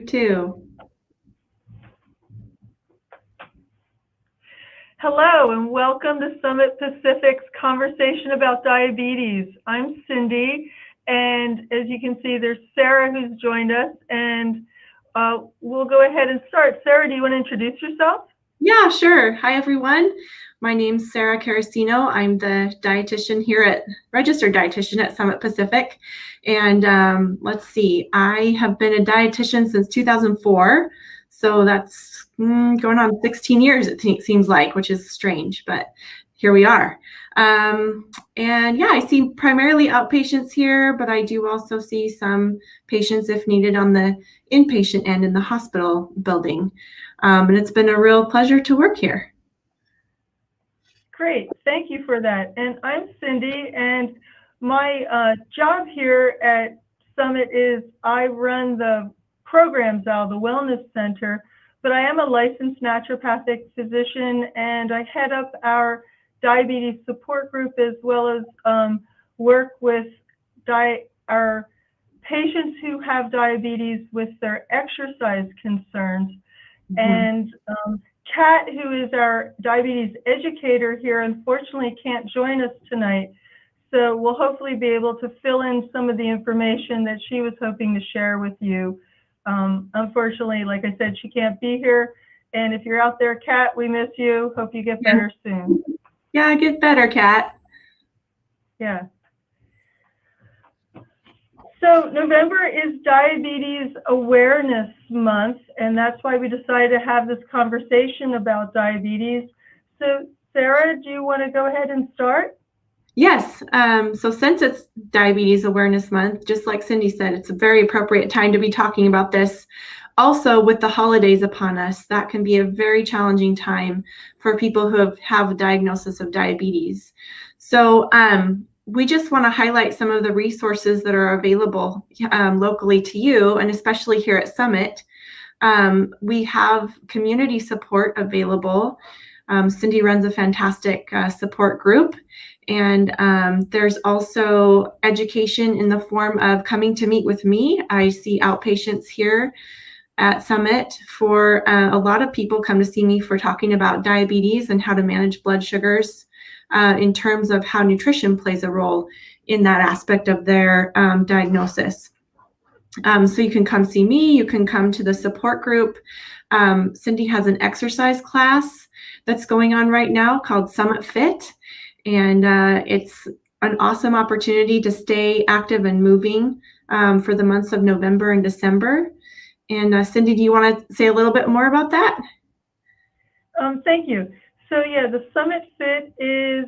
Too. Hello and welcome to Summit Pacific's conversation about diabetes. I'm Cindy, and as you can see, there's Sarah who's joined us, and we'll go ahead and start. Sarah, do you want to introduce yourself? Yeah, sure. Hi, everyone. My name's Sarah Carasino. I'm the registered dietitian at Summit Pacific. And let's see, I have been a dietitian since 2004. So that's going on 16 years, it seems like, which is strange, but here we are. And yeah, I see primarily outpatients here, but I do also see some patients if needed on the inpatient end in the hospital building. And it's been a real pleasure to work here. Great, thank you for that. And I'm Cindy, and my job here at Summit is I run the programs out of the Wellness Center, but I am a licensed naturopathic physician, and I head up our diabetes support group as well as work with our patients who have diabetes with their exercise concerns. Mm-hmm. And Kat, who is our diabetes educator here, unfortunately can't join us tonight. So we'll hopefully be able to fill in some of the information that she was hoping to share with you. Unfortunately, like I said, she can't be here. And if you're out there, Kat, we miss you. Hope you get better soon. Yeah, get better, Kat. Yeah. So November is Diabetes Awareness Month, and that's why we decided to have this conversation about diabetes. So Sarah, do you want to go ahead and start? Yes. So since it's Diabetes Awareness Month, just like Cindy said, it's a very appropriate time to be talking about this. Also, with the holidays upon us, that can be a very challenging time for people who have a diagnosis of diabetes. So we just want to highlight some of the resources that are available locally to you, and especially here at Summit. We have community support available. Cindy runs a fantastic support group. And there's also education in the form of coming to meet with me. I see outpatients here at Summit for a lot of people come to see me for talking about diabetes and how to manage blood sugars in terms of how nutrition plays a role in that aspect of their diagnosis. So you can come see me, you can come to the support group. Cindy has an exercise class that's going on right now called Summit Fit. And it's an awesome opportunity to stay active and moving for the months of November and December. And Cindy, do you want to say a little bit more about that? Thank you. So yeah, the Summit Fit is,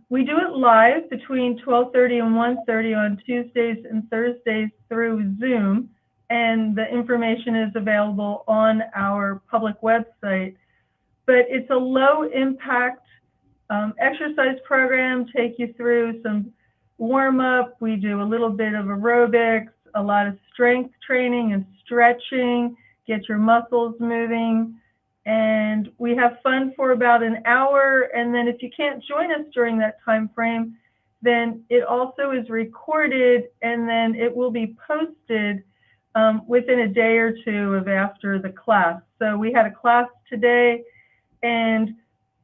we do it live between 12:30 and 1:30 on Tuesdays and Thursdays through Zoom. And the information is available on our public website. But it's a low impact exercise program, take you through some warm up. We do a little bit of aerobics, a lot of strength training and stretching, get your muscles moving. And we have fun for about an hour. And then if you can't join us during that time frame, then it also is recorded and then it will be posted within a day or two of after the class. So we had a class today, and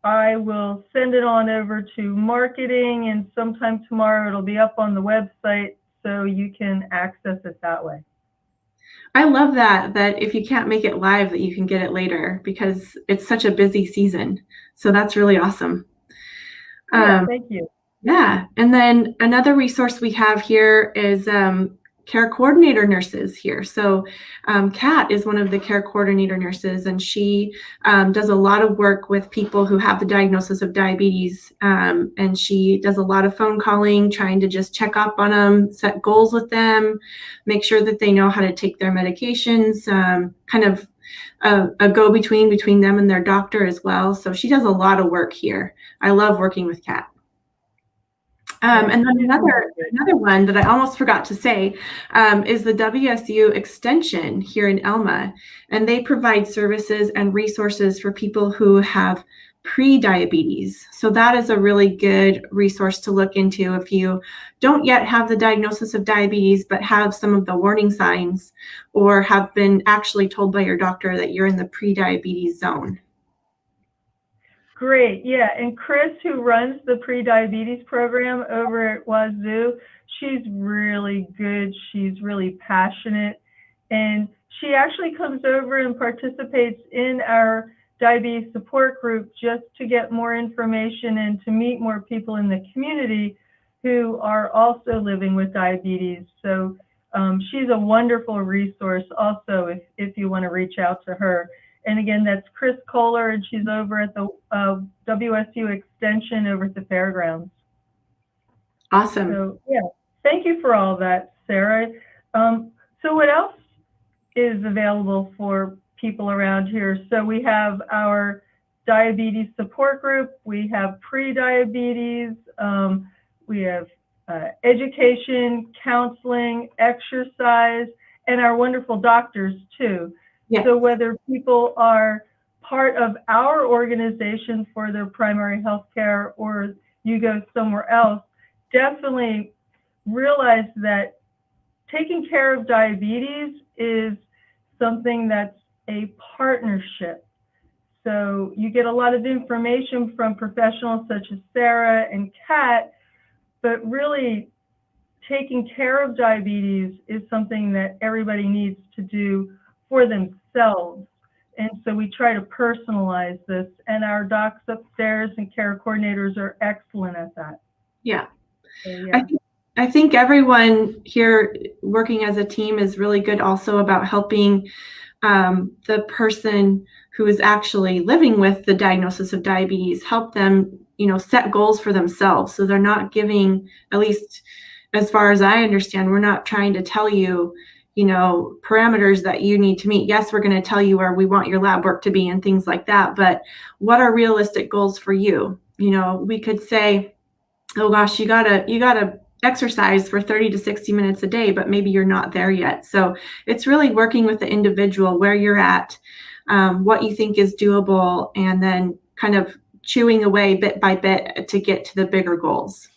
I will send it on over to marketing, and sometime tomorrow it'll be up on the website so you can access it that way. I love that if you can't make it live, that you can get it later, because it's such a busy season. So that's really awesome. Thank you. Yeah. And then another resource we have here is care coordinator nurses here. So Kat is one of the care coordinator nurses, and she does a lot of work with people who have the diagnosis of diabetes. And she does a lot of phone calling, trying to just check up on them, set goals with them, make sure that they know how to take their medications, kind of a go-between between them and their doctor as well. So she does a lot of work here. I love working with Kat. And then another one that I almost forgot to say is the WSU Extension here in Elma. And they provide services and resources for people who have pre-diabetes. So that is a really good resource to look into if you don't yet have the diagnosis of diabetes, but have some of the warning signs or have been actually told by your doctor that you're in the pre-diabetes zone. Great, yeah, and Chris, who runs the pre-diabetes program over at Wazoo, she's really good, she's really passionate, and she actually comes over and participates in our diabetes support group just to get more information and to meet more people in the community who are also living with diabetes. So she's a wonderful resource also if you want to reach out to her. And again, that's Chris Kohler, and she's over at the WSU Extension over at the fairgrounds. Awesome. So yeah, thank you for all that, Sarah. So what else is available for people around here? So we have our diabetes support group, we have pre-diabetes, we have education, counseling, exercise, and our wonderful doctors too. Yes. So whether people are part of our organization for their primary health care or you go somewhere else, definitely realize that taking care of diabetes is something that's a partnership. So you get a lot of information from professionals such as Sarah and Kat, but really taking care of diabetes is something that everybody needs to do for themselves. And so we try to personalize this, and our docs upstairs and care coordinators are excellent at that. Yeah. So, yeah. I think everyone here working as a team is really good also about helping the person who is actually living with the diagnosis of diabetes, help them, set goals for themselves. So they're not giving, at least as far as I understand, we're not trying to tell you, parameters that you need to meet. Yes, we're going to tell you where we want your lab work to be and things like that, but what are realistic goals for you? We could say, oh gosh, you gotta exercise for 30 to 60 minutes a day, but maybe you're not there yet. So it's really working with the individual where you're at, what you think is doable, and then kind of chewing away bit by bit to get to the bigger goals.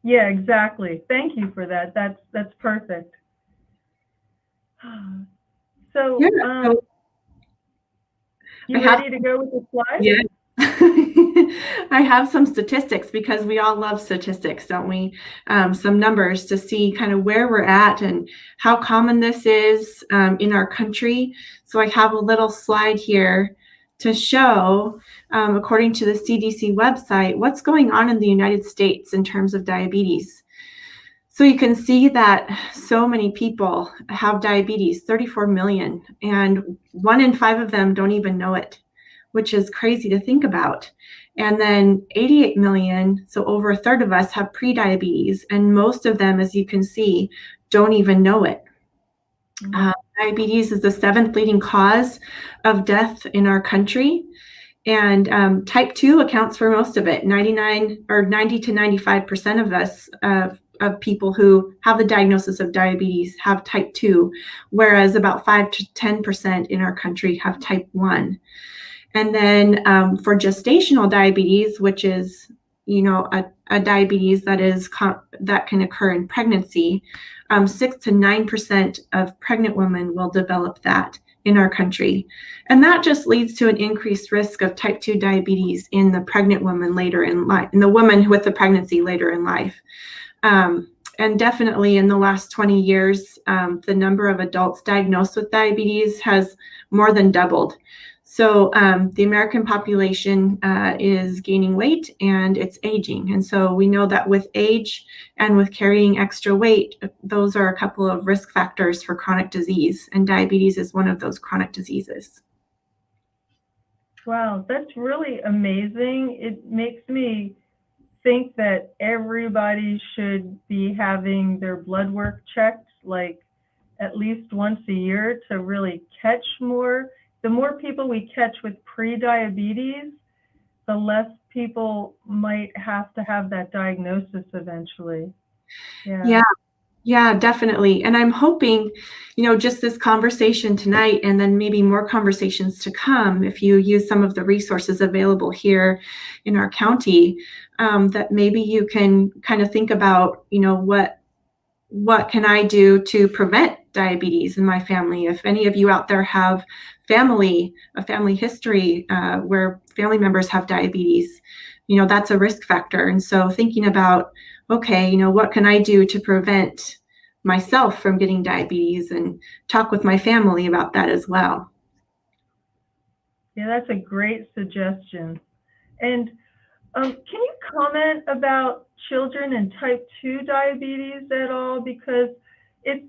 Yeah, exactly. Thank you for that. That's perfect. So, yeah, you ready to go with the slides? Yeah. I have some statistics because we all love statistics, don't we? Some numbers to see kind of where we're at and how common this is in our country. So I have a little slide here to show, according to the CDC website, what's going on in the United States in terms of diabetes. So you can see that so many people have diabetes, 34 million, and 1 in 5 of them don't even know it, which is crazy to think about. And then 88 million, so over a third of us, have prediabetes, and most of them, as you can see, don't even know it. Diabetes is the 7th leading cause of death in our country, and type 2 accounts for most of it. 90 to 95% of us, of people who have the diagnosis of diabetes have type 2, whereas about 5 to 10% in our country have type 1. And then for gestational diabetes, which is, a diabetes that can occur in pregnancy, 6 to 9% of pregnant women will develop that in our country. And that just leads to an increased risk of type 2 diabetes in the pregnant woman later in life, in the woman with the pregnancy later in life. And definitely in the last 20 years, the number of adults diagnosed with diabetes has more than doubled. So the American population is gaining weight and it's aging. And so we know that with age and with carrying extra weight, those are a couple of risk factors for chronic disease. And diabetes is one of those chronic diseases. Wow, that's really amazing. It makes me think that everybody should be having their blood work checked like at least once a year to really catch more. The more people we catch with pre-diabetes, the less people might have to have that diagnosis eventually. Yeah. Yeah, definitely. And I'm hoping, just this conversation tonight and then maybe more conversations to come, if you use some of the resources available here in our county, that maybe you can kind of think about, what can I do to prevent diabetes in my family? If any of you out there have a family history where family members have diabetes, that's a risk factor. And so thinking about, okay, what can I do to prevent myself from getting diabetes, and talk with my family about that as well. Yeah, that's a great suggestion. And can you comment about children and type 2 diabetes at all? Because it's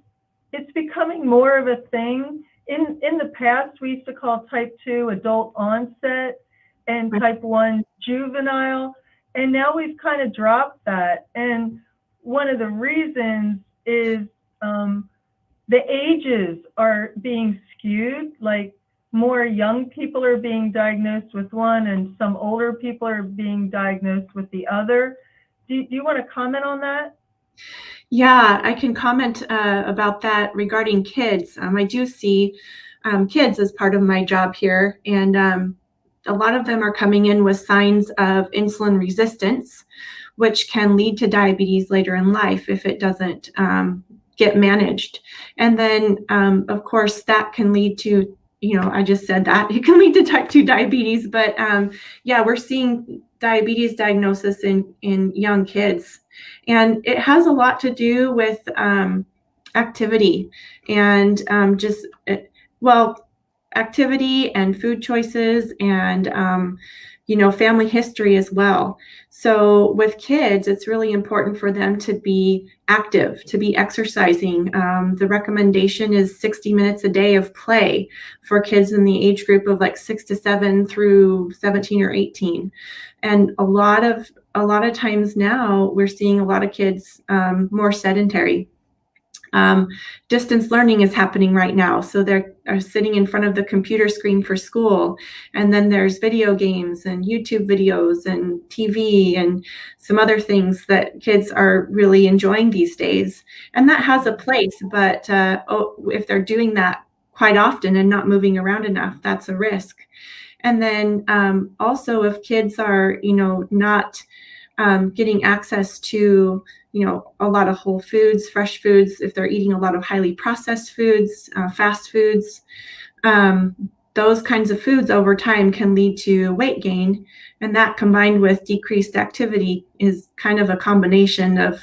it's becoming more of a thing. In the past, we used to call type 2 adult onset and Right. type 1 juvenile, and now we've kind of dropped that. And one of the reasons is um, the ages are being skewed, like more young people are being diagnosed with one and some older people are being diagnosed with the other. Do you want to comment on that? Yeah, I can comment about that regarding kids. I do see kids as part of my job here, and a lot of them are coming in with signs of insulin resistance, which can lead to diabetes later in life if it doesn't get managed. And then, of course, that can lead to, I just said that it can lead to type 2 diabetes, but yeah, we're seeing diabetes diagnosis in young kids. And it has a lot to do with activity and well, activity and food choices and, family history as well. So with kids, it's really important for them to be active, to be exercising. The recommendation is 60 minutes a day of play for kids in the age group of like 6 to 7 through 17 or 18. And a lot of times now we're seeing a lot of kids more sedentary. Um, Distance learning is happening right now. So they're are sitting in front of the computer screen for school. And then there's video games and YouTube videos and TV and some other things that kids are really enjoying these days. And that has a place, but if they're doing that quite often and not moving around enough, that's a risk. And then also, if kids are, not getting access to, a lot of whole foods, fresh foods, if they're eating a lot of highly processed foods, fast foods, um, those kinds of foods over time can lead to weight gain. And that combined with decreased activity is kind of a combination of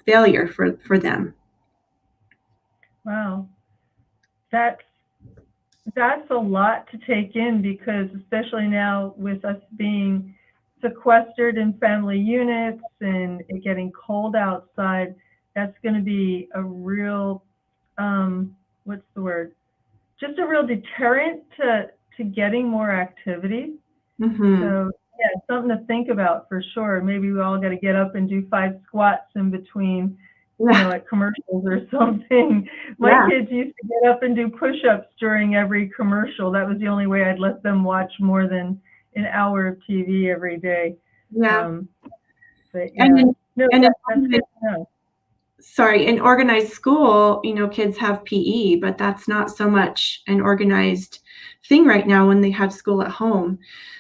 failure for them. Wow, that's that's a lot to take in, because especially now with us being sequestered in family units and it getting cold outside, that's going to be a real, what's the word? Just a real deterrent to getting more activity. Mm-hmm. So yeah, something to think about for sure. Maybe we all got to get up and do 5 squats in between, Yeah. at commercials or something. My Yeah. kids used to get up and do push-ups during every commercial. That was the only way I'd let them watch more than an hour of TV every day. Yeah. Um, but And yeah, in, no, and in that's good to know. sorry, in organized school, kids have PE, but that's not so much an organized thing right now when they have school at home.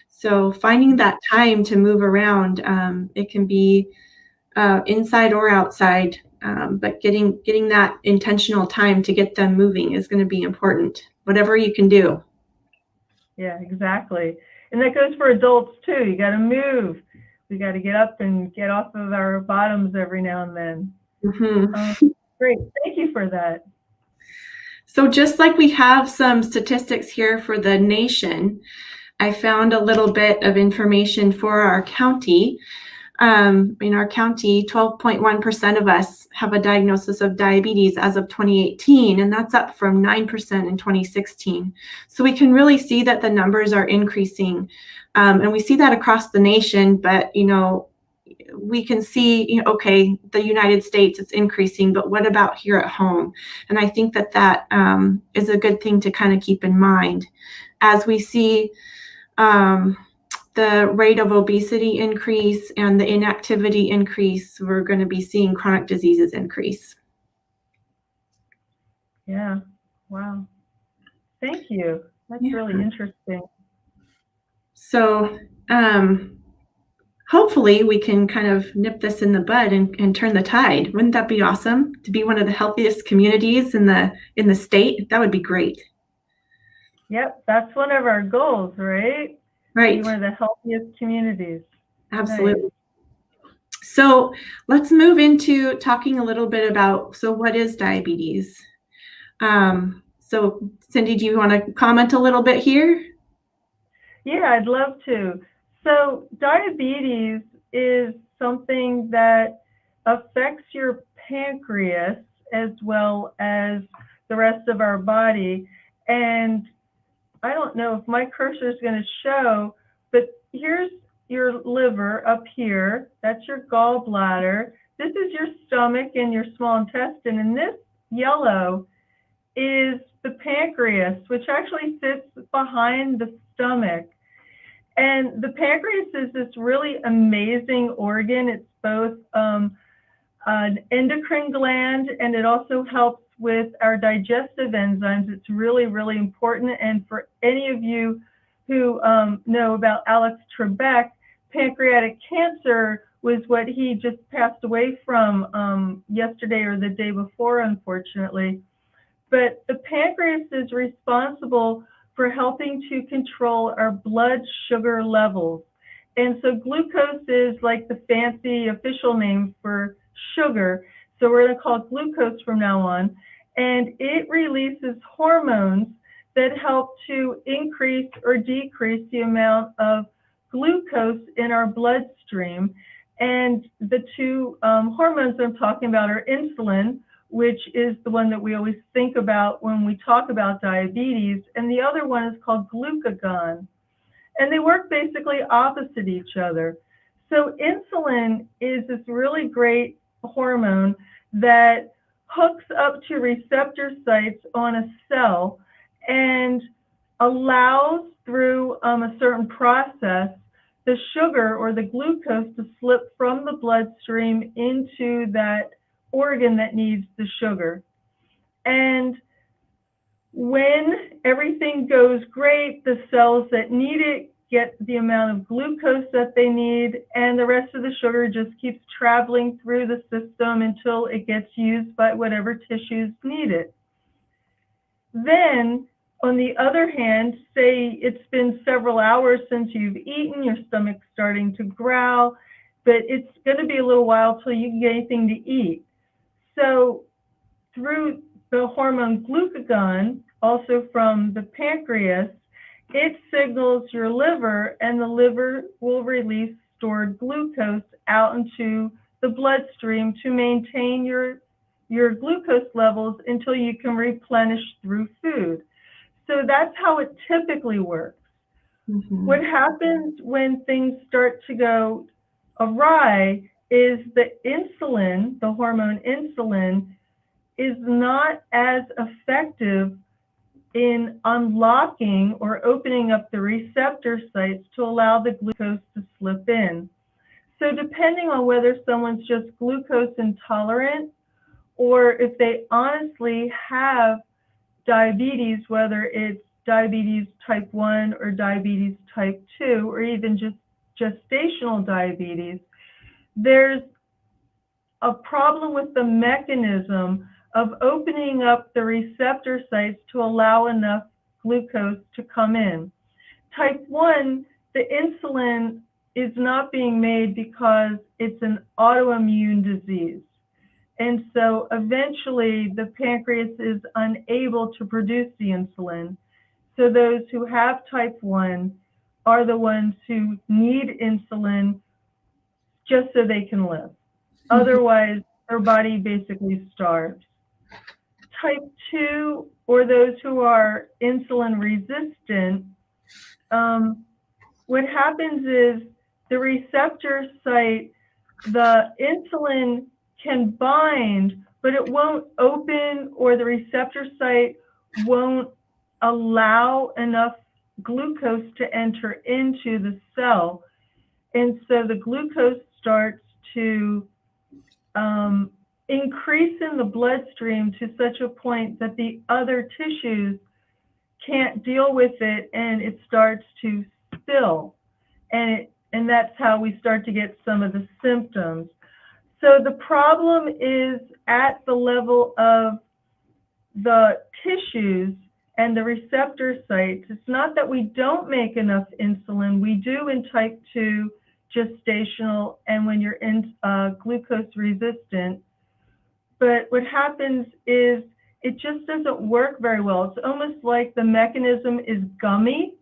So finding that time to move around, it can be inside or outside, but getting that intentional time to get them moving is going to be important. Whatever you can do. Yeah, exactly. And that goes for adults too. You got to move. We got to get up and get off of our bottoms every now and then. Hmm. Um, Great. Thank you for that. So just like we have some statistics here for the nation, I found a little bit of information for our county. In our county, 12.1% of us have a diagnosis of diabetes as of 2018, and that's up from 9% in 2016. So we can really see that the numbers are increasing, and we see that across the nation. But we can see, okay, the United States, it's increasing, but what about here at home? And I think that is a good thing to kind of keep in mind as we see. The rate of obesity increase and the inactivity increase, we're going to be seeing chronic diseases increase. Yeah. Wow. Thank you. That's Yeah. really interesting. So hopefully we can kind of nip this in the bud and turn the tide. Wouldn't that be awesome to be one of the healthiest communities in the state? That would be great. Yep, that's one of our goals, right? Be Right. one of the healthiest communities. Nice. Absolutely. So let's move into talking a little bit about, so what is diabetes? So Cindy, do you want to comment a little bit here? Yeah, I'd love to. So diabetes is something that affects your pancreas as well as the rest of our body. And I don't know if my cursor is going to show, but here's your liver up here. That's your gallbladder. This is your stomach and your small intestine. And this yellow is the pancreas, which actually sits behind the stomach. And the pancreas is this really amazing organ. It's both an endocrine gland, and it also helps with our digestive enzymes. It's really, really important. And for any of you who know about Alex Trebek, pancreatic cancer was what he just passed away from yesterday or the day before, unfortunately. But the pancreas is responsible for helping to control our blood sugar levels. And so glucose is like the fancy official name for sugar. So we're going to call it glucose from now on. And it releases hormones that help to increase or decrease the amount of glucose in our bloodstream. And the two hormones I'm talking about are insulin, which is the one that we always think about when we talk about diabetes, and the other one is called glucagon. And they work basically opposite each other. So insulin is this really great hormone that hooks up to receptor sites on a cell and allows through a certain process the sugar or the glucose to slip from the bloodstream into that organ that needs the sugar. And when everything goes great, the cells that need it get the amount of glucose that they need, and the rest of the sugar just keeps traveling through the system until it gets used by whatever tissues need it. Then, on the other hand, say it's been several hours since you've eaten, your stomach's starting to growl, but it's going to be a little while till you can get anything to eat. So through the hormone glucagon, also from the pancreas, it signals your liver, and the liver will release stored glucose out into the bloodstream to maintain your glucose levels until you can replenish through food. So that's how it typically works. Mm-hmm. What happens when things start to go awry is the insulin, the hormone insulin, is not as effective in unlocking or opening up the receptor sites to allow the glucose to slip in. So depending on whether someone's just glucose intolerant or if they honestly have diabetes, whether it's diabetes type 1 or diabetes type 2 or even just gestational diabetes, there's a problem with the mechanism of opening up the receptor sites to allow enough glucose to come in. Type 1, the insulin is not being made because it's an autoimmune disease. And so eventually the pancreas is unable to produce the insulin. So those who have type 1 are the ones who need insulin just so they can live. Otherwise, their body basically starves. Type 2, or those who are insulin resistant, what happens is the receptor site, the insulin can bind, but it won't open, or the receptor site won't allow enough glucose to enter into the cell. And so the glucose starts to increase in the bloodstream to such a point that the other tissues can't deal with it, and it starts to spill. And that's how we start to get some of the symptoms. So the problem is at the level of the tissues and the receptor sites. It's not that we don't make enough insulin. We do in type 2 gestational and when you're in glucose resistant. But what happens is it just doesn't work very well. It's almost like the mechanism is gummy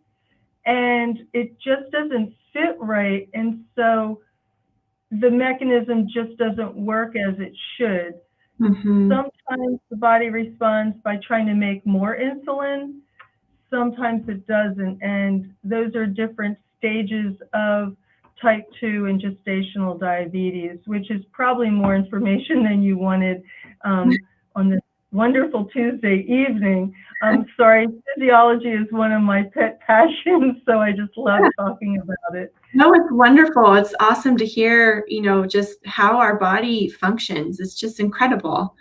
and it just doesn't fit right. And so the mechanism just doesn't work as it should. Mm-hmm. Sometimes the body responds by trying to make more insulin. Sometimes it doesn't. And those are different stages of type 2 and gestational diabetes, which is probably more information than you wanted on this wonderful Tuesday evening. I'm sorry, physiology is one of my pet passions, so I just love talking about it. No, it's wonderful. It's awesome to hear, just how our body functions. It's just incredible.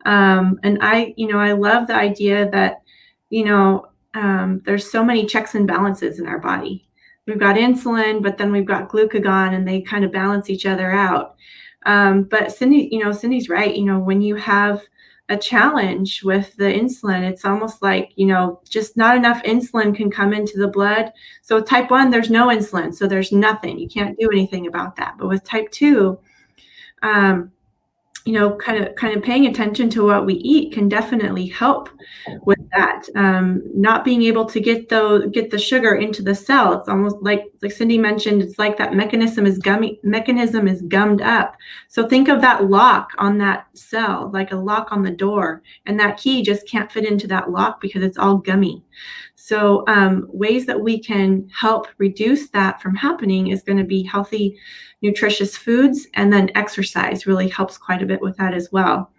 And I love the idea that, there's so many checks and balances in our body. We've got insulin, but then we've got glucagon, and they kind of balance each other out. But Cindy's right. When you have a challenge with the insulin, it's almost like, just not enough insulin can come into the blood. So type 1, there's no insulin. So there's nothing. You can't do anything about that. But with type 2, kind of paying attention to what we eat can definitely help with that. Not being able to get the sugar into the cell. It's almost like Cindy mentioned, it's like that mechanism is gummed up. So think of that lock on that cell, like a lock on the door, and that key just can't fit into that lock because it's all gummy. So ways that we can help reduce that from happening is going to be healthy, nutritious foods, and then exercise really helps quite a bit with that as well.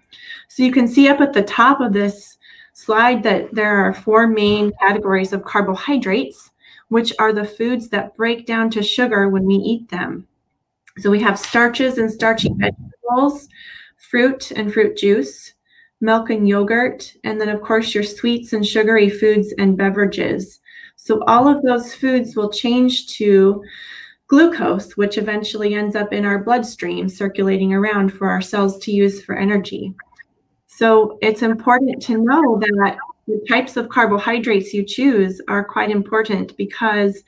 So you can see up at the top of this slide that there are 4 main categories of carbohydrates, which are the foods that break down to sugar when we eat them. So we have starches and starchy vegetables, fruit and fruit juice, milk and yogurt, and then of course your sweets and sugary foods and beverages. So all of those foods will change to glucose, which eventually ends up in our bloodstream circulating around for our cells to use for energy. So it's important to know that the types of carbohydrates you choose are quite important because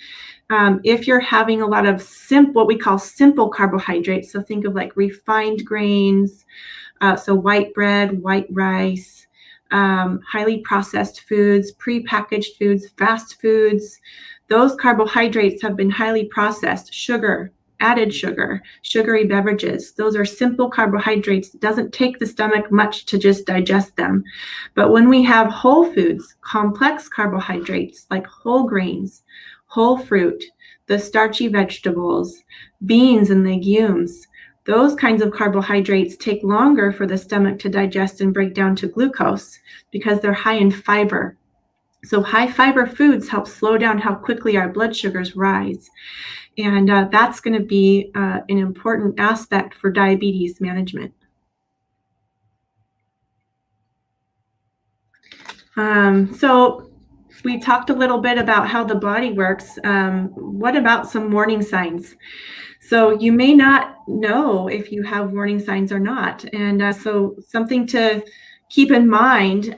if you're having a lot of what we call simple carbohydrates, so think of like refined grains, so white bread, white rice, highly processed foods, prepackaged foods, fast foods, those carbohydrates have been highly processed. Sugar, added sugar, sugary beverages, those are simple carbohydrates. It doesn't take the stomach much to just digest them. But when we have whole foods, complex carbohydrates like whole grains, whole fruit, the starchy vegetables, beans and legumes, those kinds of carbohydrates take longer for the stomach to digest and break down to glucose because they're high in fiber. So high fiber foods help slow down how quickly our blood sugars rise. And that's going to be an important aspect for diabetes management. So we talked a little bit about how the body works. What about some warning signs? So you may not know if you have warning signs or not. And so something to keep in mind,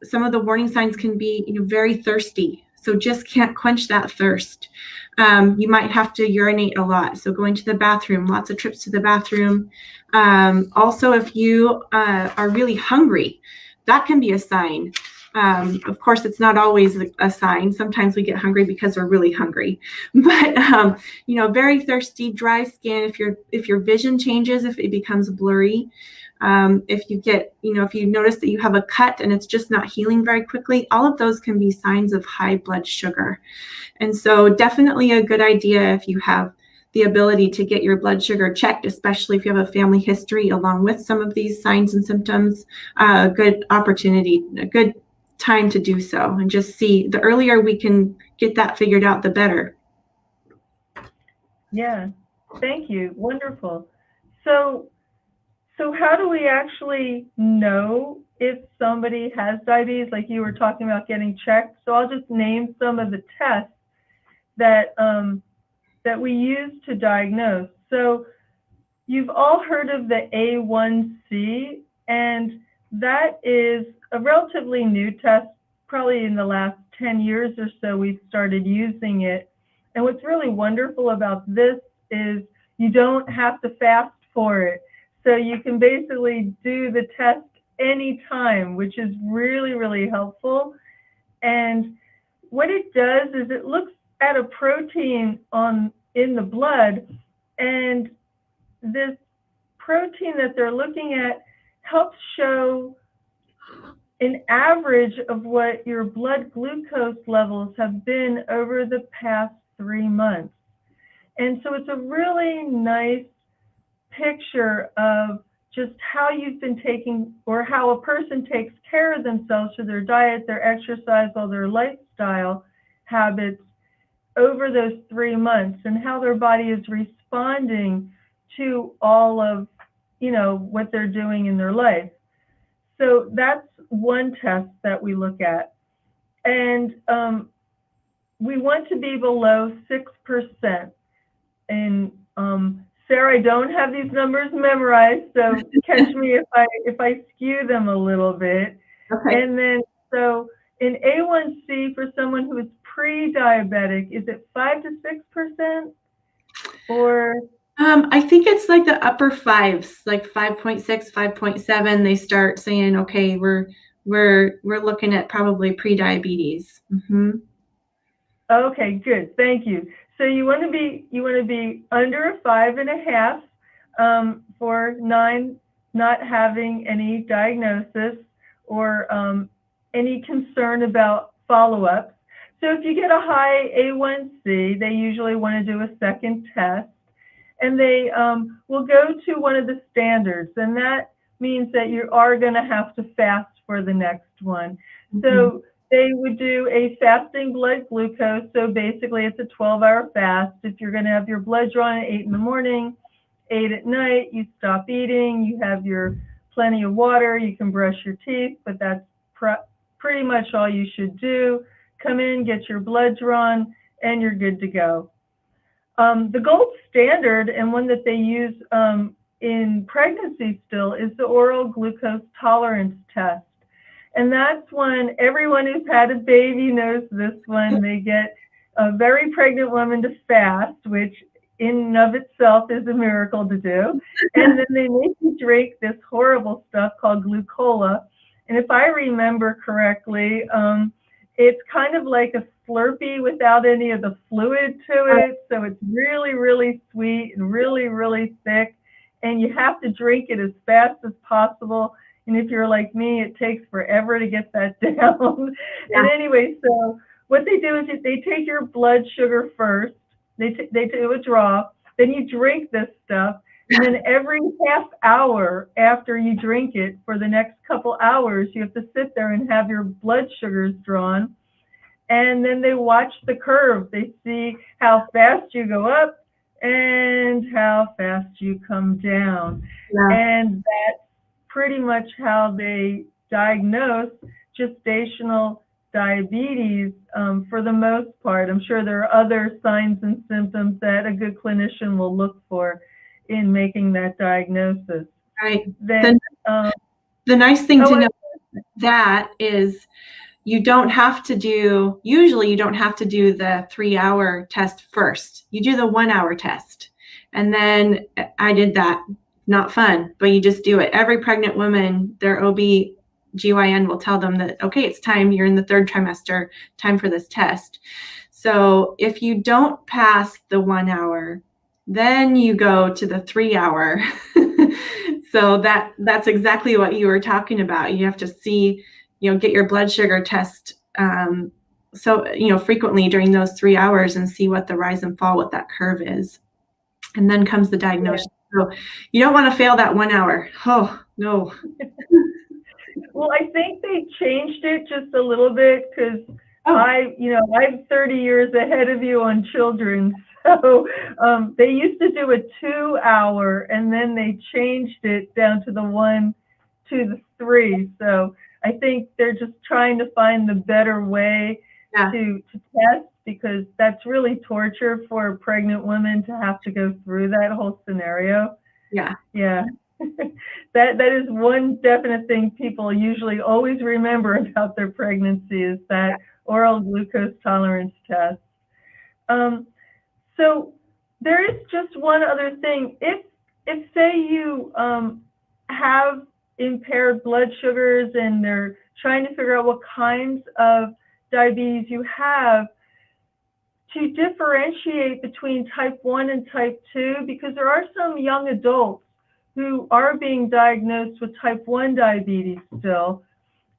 some of the warning signs can be, very thirsty. So just can't quench that thirst. You might have to urinate a lot. So going to the bathroom, lots of trips to the bathroom. Also, if you are really hungry, that can be a sign. Of course, it's not always a sign. Sometimes we get hungry because we're really hungry. But very thirsty, dry skin. If your vision changes, if it becomes blurry, if you get, if you notice that you have a cut and it's just not healing very quickly, all of those can be signs of high blood sugar. And so definitely a good idea if you have the ability to get your blood sugar checked, especially if you have a family history along with some of these signs and symptoms, a good opportunity, a good time to do so, and just see, the earlier we can get that figured out, the better. Yeah, thank you. Wonderful. So So how do we actually know if somebody has diabetes? Like you were talking about getting checked. So I'll just name some of the tests that that we use to diagnose. So you've all heard of the A1C, and that is a relatively new test. Probably in the last 10 years or so, we've started using it. And what's really wonderful about this is you don't have to fast for it. So you can basically do the test anytime, which is really, really helpful. And what it does is it looks at a protein in the blood, and this protein that they're looking at helps show an average of what your blood glucose levels have been over the past 3 months. And so it's a really nice picture of just how you've been taking, or how a person takes care of themselves through their diet, their exercise, all their lifestyle habits over those 3 months, and how their body is responding to all of, what they're doing in their life. So that's one test that we look at. And we want to be below 6%. And Sarah, I don't have these numbers memorized, so catch me if I skew them a little bit. Okay. And then, so in A1C for someone who is pre-diabetic, is it 5 to 6%? Or I think it's like the upper fives, like 5.6, 5.7. They start saying, okay, we're looking at probably pre-diabetes. Mm-hmm. okay, good, thank you. So you want to be under a 5.5 for not having any diagnosis or any concern about follow-ups. So if you get a high A1C, they usually want to do a second test, and they will go to one of the standards, and that means that you are going to have to fast for the next one. Mm-hmm. So they would do a fasting blood glucose. So basically it's a 12-hour fast. If you're going to have your blood drawn at 8 in the morning, 8 at night, you stop eating, you have your plenty of water, you can brush your teeth, but that's pretty much all you should do. Come in, get your blood drawn, and you're good to go. The gold standard, and one that they use in pregnancy still, is the oral glucose tolerance test. And that's when everyone who's had a baby knows this one. They get a very pregnant woman to fast, which in and of itself is a miracle to do. And then they make you drink this horrible stuff called glucola. And if I remember correctly, it's kind of like a Slurpee without any of the fluid to it. So it's really, really sweet and really, really thick. And you have to drink it as fast as possible. And if you're like me, it takes forever to get that down. Yeah. And anyway, so what they do is they take your blood sugar first. They do a draw. Then you drink this stuff. And then every half hour after you drink it, for the next couple hours, you have to sit there and have your blood sugars drawn. And then they watch the curve. They see how fast you go up and how fast you come down. Yeah. And that's pretty much how they diagnose gestational diabetes for the most part. I'm sure there are other signs and symptoms that a good clinician will look for in making that diagnosis. Right. Then, the nice thing to know that is usually you don't have to do the 3-hour test first. You do the 1-hour test. And then I did that. Not fun, but you just do it. Every pregnant woman, their OB/GYN will tell them that, okay, it's time, you're in the 3rd trimester, time for this test. So if you don't pass the 1 hour, then you go to the 3-hour. So that's exactly what you were talking about. You have to see, get your blood sugar test frequently during those 3 hours and see what the rise and fall, what that curve is. And then comes the diagnosis. Yeah. So you don't want to fail that 1 hour. Oh, no. Well, I think they changed it just a little bit because I'm 30 years ahead of you on children. So they used to do a 2 hour, and then they changed it down to the 1 to the 3. So I think they're just trying to find the better way Yeah. to test, because that's really torture for pregnant women to have to go through that whole scenario. Yeah. Yeah. That is one definite thing people usually always remember about their pregnancy, is that oral glucose tolerance test. So there is just one other thing. If say you have impaired blood sugars and they're trying to figure out what kinds of diabetes you have, to differentiate between type 1 and type 2, because there are some young adults who are being diagnosed with type 1 diabetes still.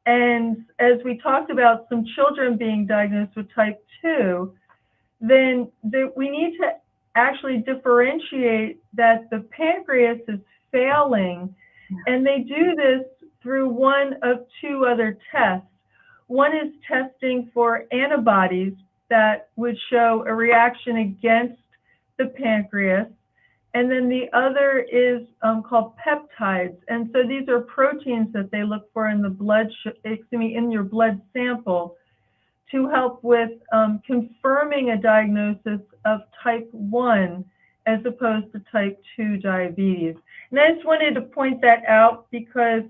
And as we talked about some children being diagnosed with type 2, then we need to actually differentiate that the pancreas is failing. And they do this through one of two other tests. One is testing for antibodies that would show a reaction against the pancreas. And then the other is called peptides. And so these are proteins that they look for in the blood, in your blood sample, to help with confirming a diagnosis of type 1 as opposed to type 2 diabetes. And I just wanted to point that out because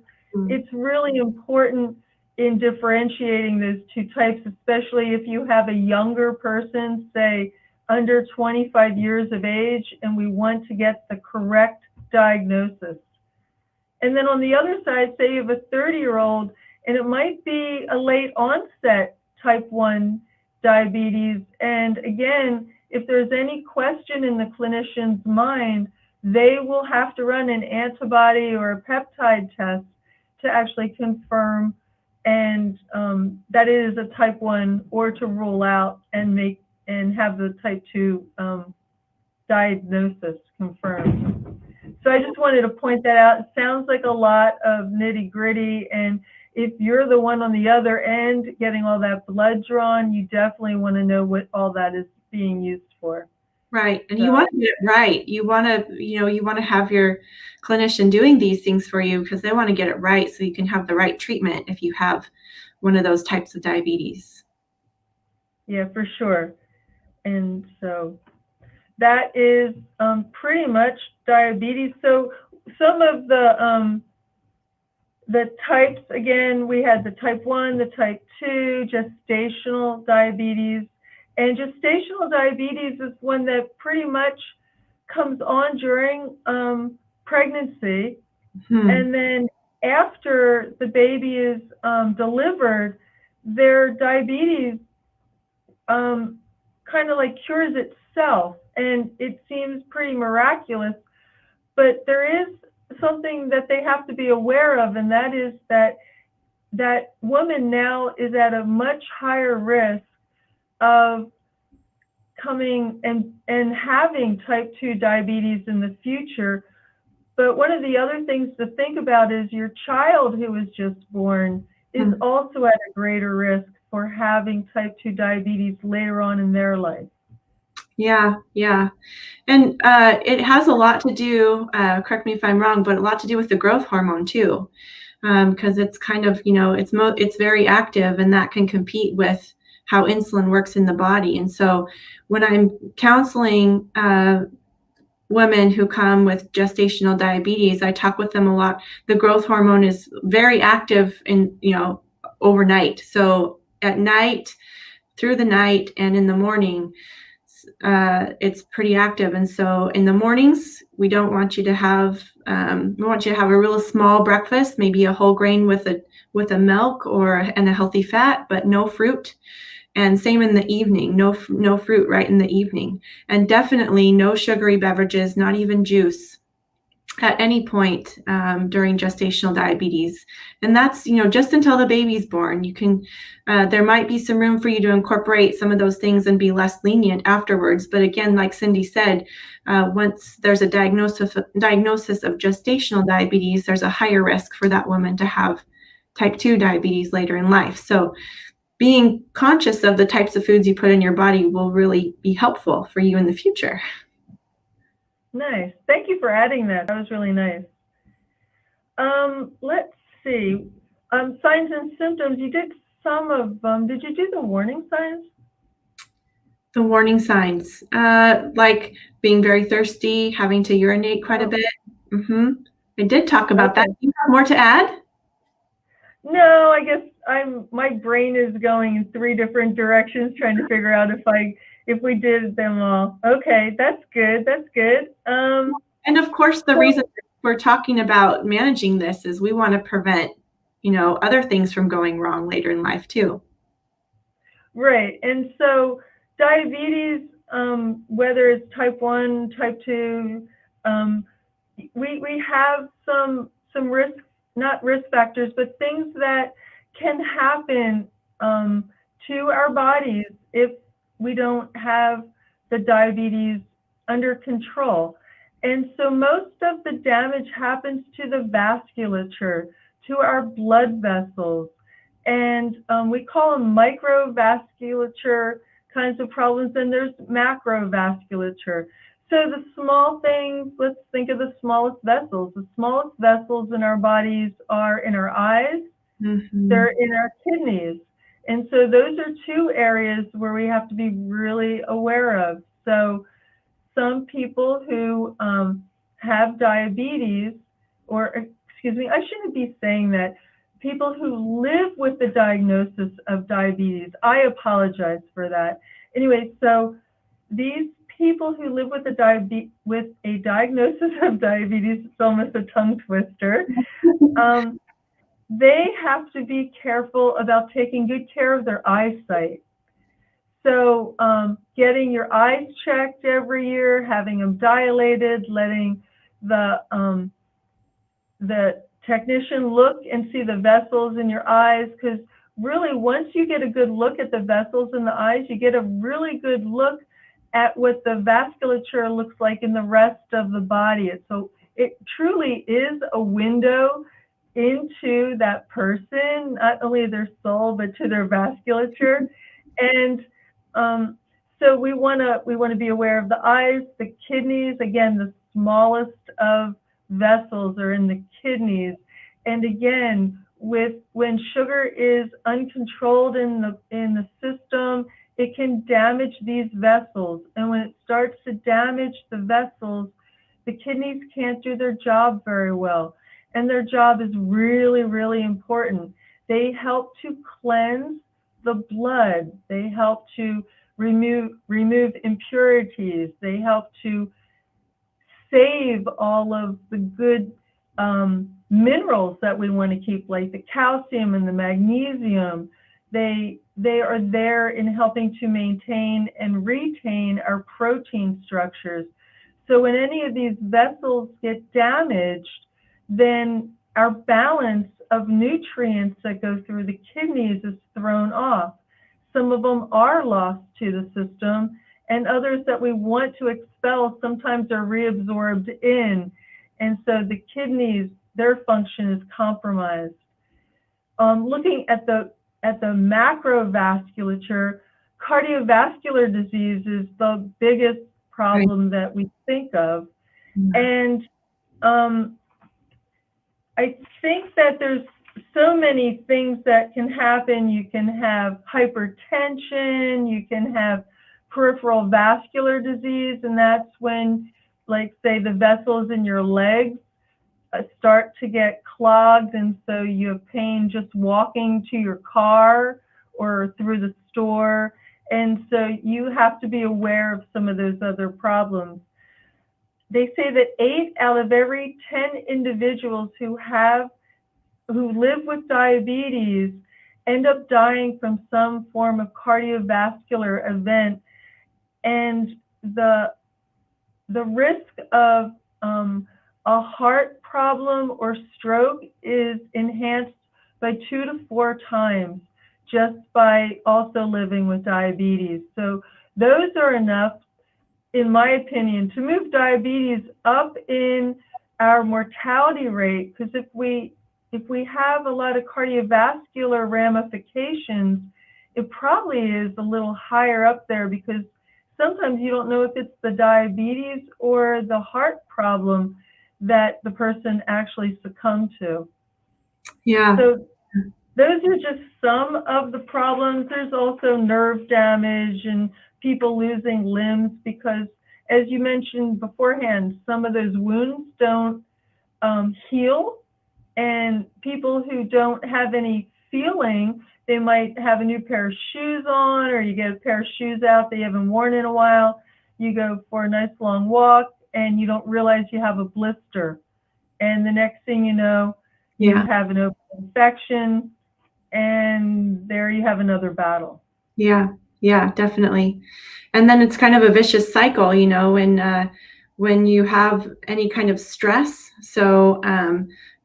it's really important in differentiating those two types, especially if you have a younger person, say under 25 years of age, and we want to get the correct diagnosis. And then on the other side, say you have a 30-year-old, and it might be a late onset type 1 diabetes. And again, if there's any question in the clinician's mind, they will have to run an antibody or a peptide test to actually confirm and that it is a type 1, or to rule out and have the type 2 diagnosis confirmed. So I just wanted to point that out. It sounds like a lot of nitty-gritty, and if you're the one on the other end getting all that blood drawn, you definitely want to know what all that is being used for. Right. And you want to get it right. You want to have your clinician doing these things for you because they want to get it right so you can have the right treatment if you have one of those types of diabetes. Yeah, for sure. And so that is pretty much diabetes. So some of the types, again, we had the type 1, the type 2, gestational diabetes. And gestational diabetes is one that pretty much comes on during pregnancy. And then after the baby is delivered, their diabetes kind of like cures itself. And it seems pretty miraculous. But there is something that they have to be aware of, and that is that woman now is at a much higher risk of coming and having type 2 diabetes in the future. But one of the other things to think about is your child who is just born is also at a greater risk for having type 2 diabetes later on in their life. Yeah, yeah. And it has a lot to do, correct me if I'm wrong, but a lot to do with the growth hormone too, because it's kind of, it's very active, and that can compete with how insulin works in the body. And so when I'm counseling women who come with gestational diabetes, I talk with them a lot. The growth hormone is very active in, overnight. So at night, through the night, and in the morning, it's pretty active. And so in the mornings, we don't want you to have, we want you to have a real small breakfast, maybe a whole grain with a milk and a healthy fat, but no fruit. And same in the evening, no fruit right in the evening. And definitely no sugary beverages, not even juice at any point during gestational diabetes. And that's, just until the baby's born. You can, there might be some room for you to incorporate some of those things and be less lenient afterwards. But again, like Cindy said, once there's a diagnosis of gestational diabetes, there's a higher risk for that woman to have type 2 diabetes later in life. So being conscious of the types of foods you put in your body will really be helpful for you in the future. Nice. Thank you for adding that. That was really nice. Let's see. Signs and symptoms. You did some of them. Did you do the warning signs? The warning signs, like being very thirsty, having to urinate quite a bit. I did talk about that. Do you have more to add? No, I guess my brain is going in 3 different directions trying to figure out if we did them all. Okay, that's good. That's good. And of course, the reason we're talking about managing this is we want to prevent, other things from going wrong later in life too. Right. And so diabetes, whether it's type 1, type 2, we have some risk, not risk factors, but things that can happen to our bodies if we don't have the diabetes under control. And so most of the damage happens to the vasculature, to our blood vessels. And we call them microvasculature kinds of problems, and there's macrovasculature. So the small things, let's think of the smallest vessels. The smallest vessels in our bodies are in our eyes, they're in our kidneys. And so those are 2 areas where we have to be really aware of. So some people who have diabetes, or excuse me, I shouldn't be saying that. People who live with the diagnosis of diabetes, I apologize for that. Anyway, so these people who live with a diagnosis of diabetes, it's almost a tongue twister, they have to be careful about taking good care of their eyesight. So getting your eyes checked every year, having them dilated, letting the technician look and see the vessels in your eyes, because really once you get a good look at the vessels in the eyes, you get a really good look at what the vasculature looks like in the rest of the body. So it truly is a window into that person, not only their soul, but to their vasculature. And so we want to be aware of the eyes, the kidneys. Again, the smallest of vessels are in the kidneys. And again, when sugar is uncontrolled in the system, it can damage these vessels. And when it starts to damage the vessels, the kidneys can't do their job very well. And their job is really, really important. They help to cleanse the blood. They help to remove impurities. They help to save all of the good minerals that we want to keep, like the calcium and the magnesium. They are there in helping to maintain and retain our protein structures. So when any of these vessels get damaged, then our balance of nutrients that go through the kidneys is thrown off. Some of them are lost to the system, and others that we want to expel sometimes are reabsorbed in. And so the kidneys, their function is compromised. Looking at the macrovasculature, cardiovascular disease is the biggest problem that we think of. And I think that there's so many things that can happen. You can have hypertension, you can have peripheral vascular disease, and that's when, like, say, the vessels in your legs start to get clogged, and so you have pain just walking to your car or through the store. And so you have to be aware of some of those other problems. They say that 8 out of every 10 individuals who live with diabetes end up dying from some form of cardiovascular event. And the risk of a heart problem or stroke is enhanced by 2 to 4 times just by also living with diabetes. So those are enough, in my opinion, to move diabetes up in our mortality rate, because if we have a lot of cardiovascular ramifications, it probably is a little higher up there, because sometimes you don't know if it's the diabetes or the heart problem that the person actually succumbed to. Yeah. So those are just some of the problems. There's also nerve damage and people losing limbs because, as you mentioned beforehand, some of those wounds don't heal. And people who don't have any feeling, they might have a new pair of shoes on, or you get a pair of shoes out that you haven't worn in a while. You go for a nice long walk and you don't realize you have a blister. And the next thing you know, you have an open infection, and there you have another battle. Yeah, definitely. And then it's kind of a vicious cycle, when you have any kind of stress. So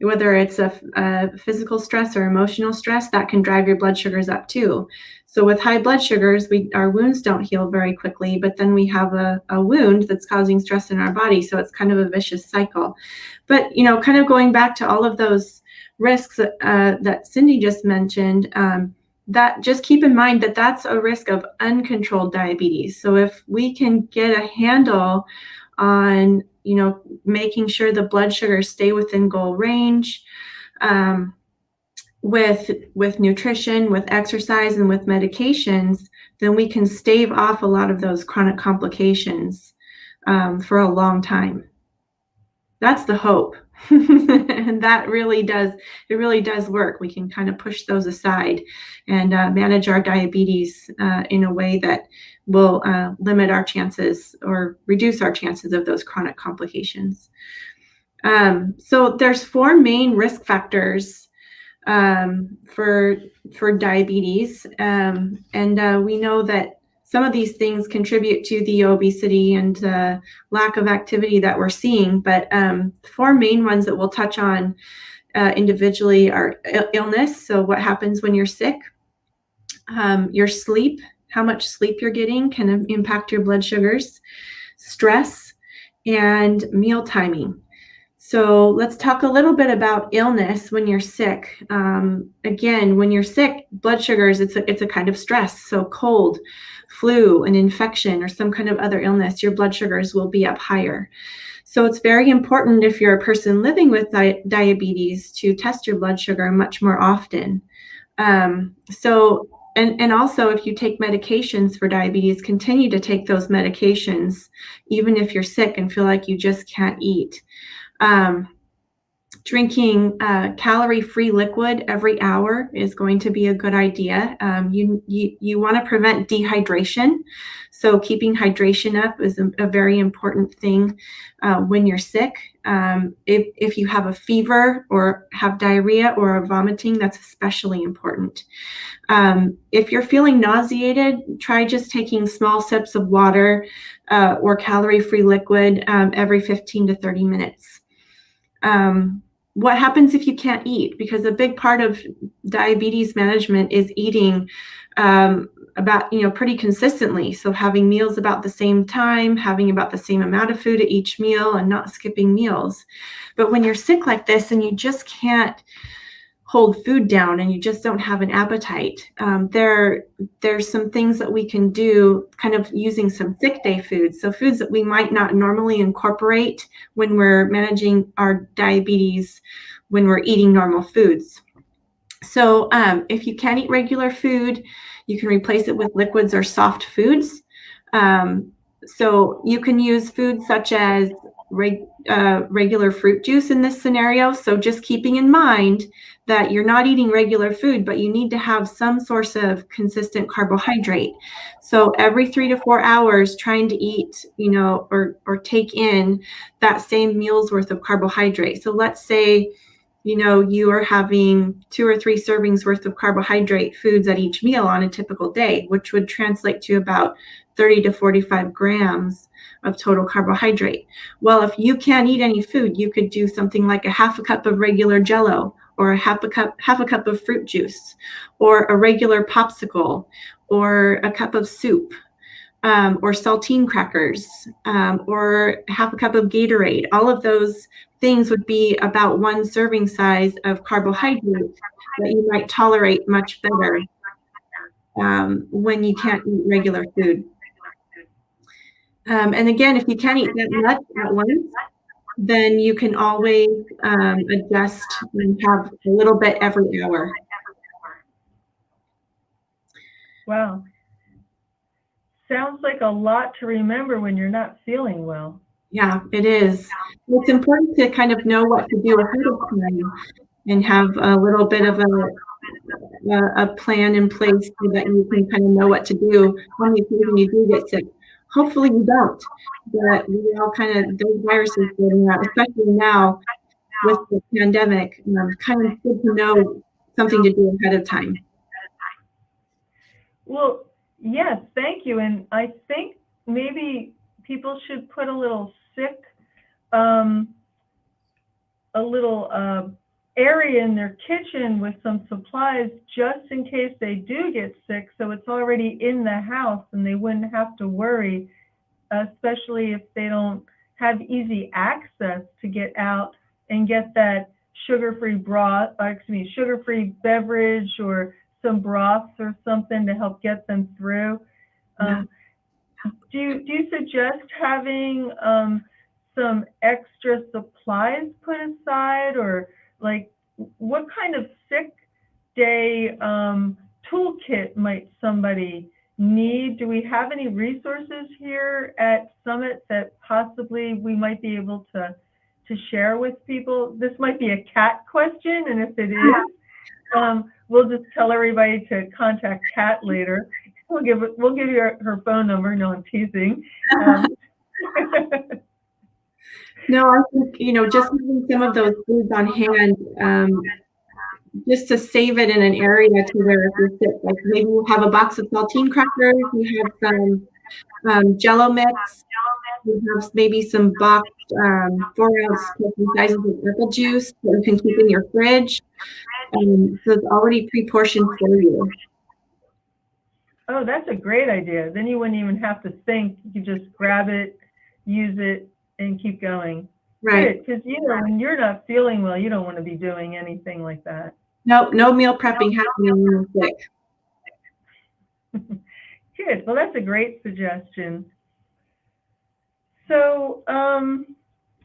whether it's a physical stress or emotional stress, that can drive your blood sugars up too. So with high blood sugars, our wounds don't heal very quickly, but then we have a wound that's causing stress in our body. So it's kind of a vicious cycle. But, kind of going back to all of those risks that Cindy just mentioned, that just keep in mind that that's a risk of uncontrolled diabetes. So if we can get a handle on, making sure the blood sugars stay within goal range, with nutrition, with exercise, and with medications, then we can stave off a lot of those chronic complications for a long time. That's the hope. And that really does work. We can kind of push those aside and manage our diabetes in a way that will limit our chances or reduce our chances of those chronic complications. So there's 4 main risk factors for diabetes, and we know that some of these things contribute to the obesity and lack of activity that we're seeing, but 4 main ones that we'll touch on individually are illness. So what happens when you're sick? Your sleep, how much sleep you're getting can impact your blood sugars, stress, and meal timing. So let's talk a little bit about illness when you're sick. Again, when you're sick, blood sugars, it's a kind of stress. So cold, flu, an infection, or some kind of other illness, your blood sugars will be up higher. So it's very important, if you're a person living with diabetes, to test your blood sugar much more often. And also, if you take medications for diabetes, continue to take those medications, even if you're sick and feel like you just can't eat. Drinking calorie-free liquid every hour is going to be a good idea. You want to prevent dehydration. So keeping hydration up is a very important thing when you're sick. If you have a fever or have diarrhea or are vomiting, that's especially important. If you're feeling nauseated, try just taking small sips of water or calorie-free liquid every 15 to 30 minutes. What happens if you can't eat? Because a big part of diabetes management is eating pretty consistently. So having meals about the same time, having about the same amount of food at each meal, and not skipping meals. But when you're sick like this and you just can't hold food down and you just don't have an appetite, there's some things that we can do, kind of using some sick day foods. So foods that we might not normally incorporate when we're managing our diabetes, when we're eating normal foods. So if you can't eat regular food, you can replace it with liquids or soft foods. So you can use foods such as regular fruit juice in this scenario. So just keeping in mind that you're not eating regular food, but you need to have some source of consistent carbohydrate. So every 3 to 4 hours, trying to eat, or take in that same meal's worth of carbohydrate. So let's say, you are having 2 or 3 servings worth of carbohydrate foods at each meal on a typical day, which would translate to about 30 to 45 grams of total carbohydrate. Well, if you can't eat any food, you could do something like a half a cup of regular Jell-O, or a half a cup of fruit juice, or a regular popsicle, or a cup of soup, or saltine crackers, or half a cup of Gatorade. All of those things would be about 1 serving size of carbohydrate that you might tolerate much better. when you can't eat regular food. And again, if you can't eat that much at once, then you can always adjust and have a little bit every hour. Wow. Sounds like a lot to remember when you're not feeling well. Yeah, it is. It's important to kind of know what to do ahead of time and have a little bit of a plan in place so that you can kind of know what to do on the occasion you do get sick. Hopefully you don't, but we all kind of, those viruses getting out, especially now with the pandemic, kind of good to know something to do ahead of time. Well, yes, thank you. And I think maybe people should put a little sick, a little area in their kitchen with some supplies just in case they do get sick. So it's already in the house and they wouldn't have to worry, especially if they don't have easy access to get out and get that sugar-free sugar-free beverage or some broths or something to help get them through. Yeah. Do you suggest having some extra supplies put aside, or like what kind of sick day toolkit might somebody need? Do we have any resources here at Summit that possibly we might be able to share with people? This might be a Kat question, and if it is, we'll just tell everybody to contact Kat later. We'll give you her phone number. No, I'm teasing. No, I think, just having some of those foods on hand, just to save it in an area to where if you're sick, like maybe you have a box of saltine crackers, you have some Jello mix, you have maybe some boxed 4-ounce sizes of apple juice that you can keep in your fridge. So it's already pre-portioned for you. Oh, that's a great idea. Then you wouldn't even have to think. You could just grab it, use it, and keep going. Right. Because when you're not feeling well, you don't want to be doing anything like that. No meal prepping happening when you're sick. Good. Well, that's a great suggestion. So,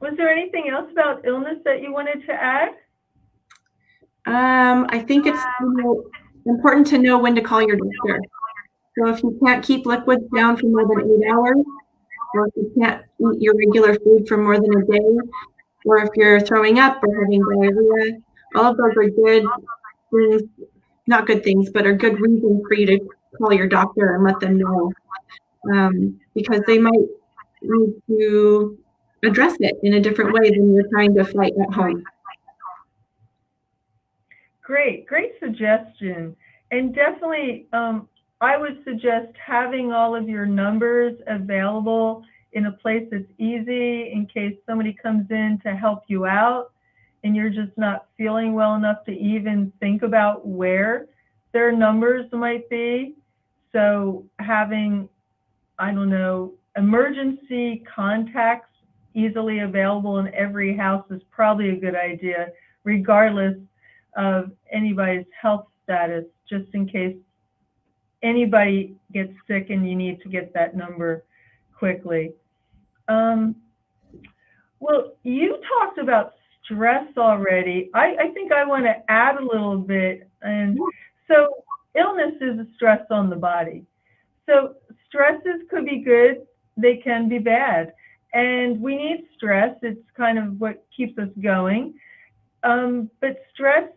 was there anything else about illness that you wanted to add? I think it's important to know when to call your doctor. So if you can't keep liquids down for more than 8 hours, or if you can't eat your regular food for more than a day, or if you're throwing up or having diarrhea, all of those are good things, not good things, but are good reasons for you to call your doctor and let them know, because they might need to address it in a different way than you're trying to fight at home. Great suggestion. And definitely, I would suggest having all of your numbers available in a place that's easy in case somebody comes in to help you out and you're just not feeling well enough to even think about where their numbers might be. So having, emergency contacts easily available in every house is probably a good idea, regardless of anybody's health status, just in case anybody gets sick and you need to get that number quickly. Well, you talked about stress already. I think I want to add a little bit. And so illness is a stress on the body. So stresses could be good. They can be bad. And we need stress. It's kind of what keeps us going. But stress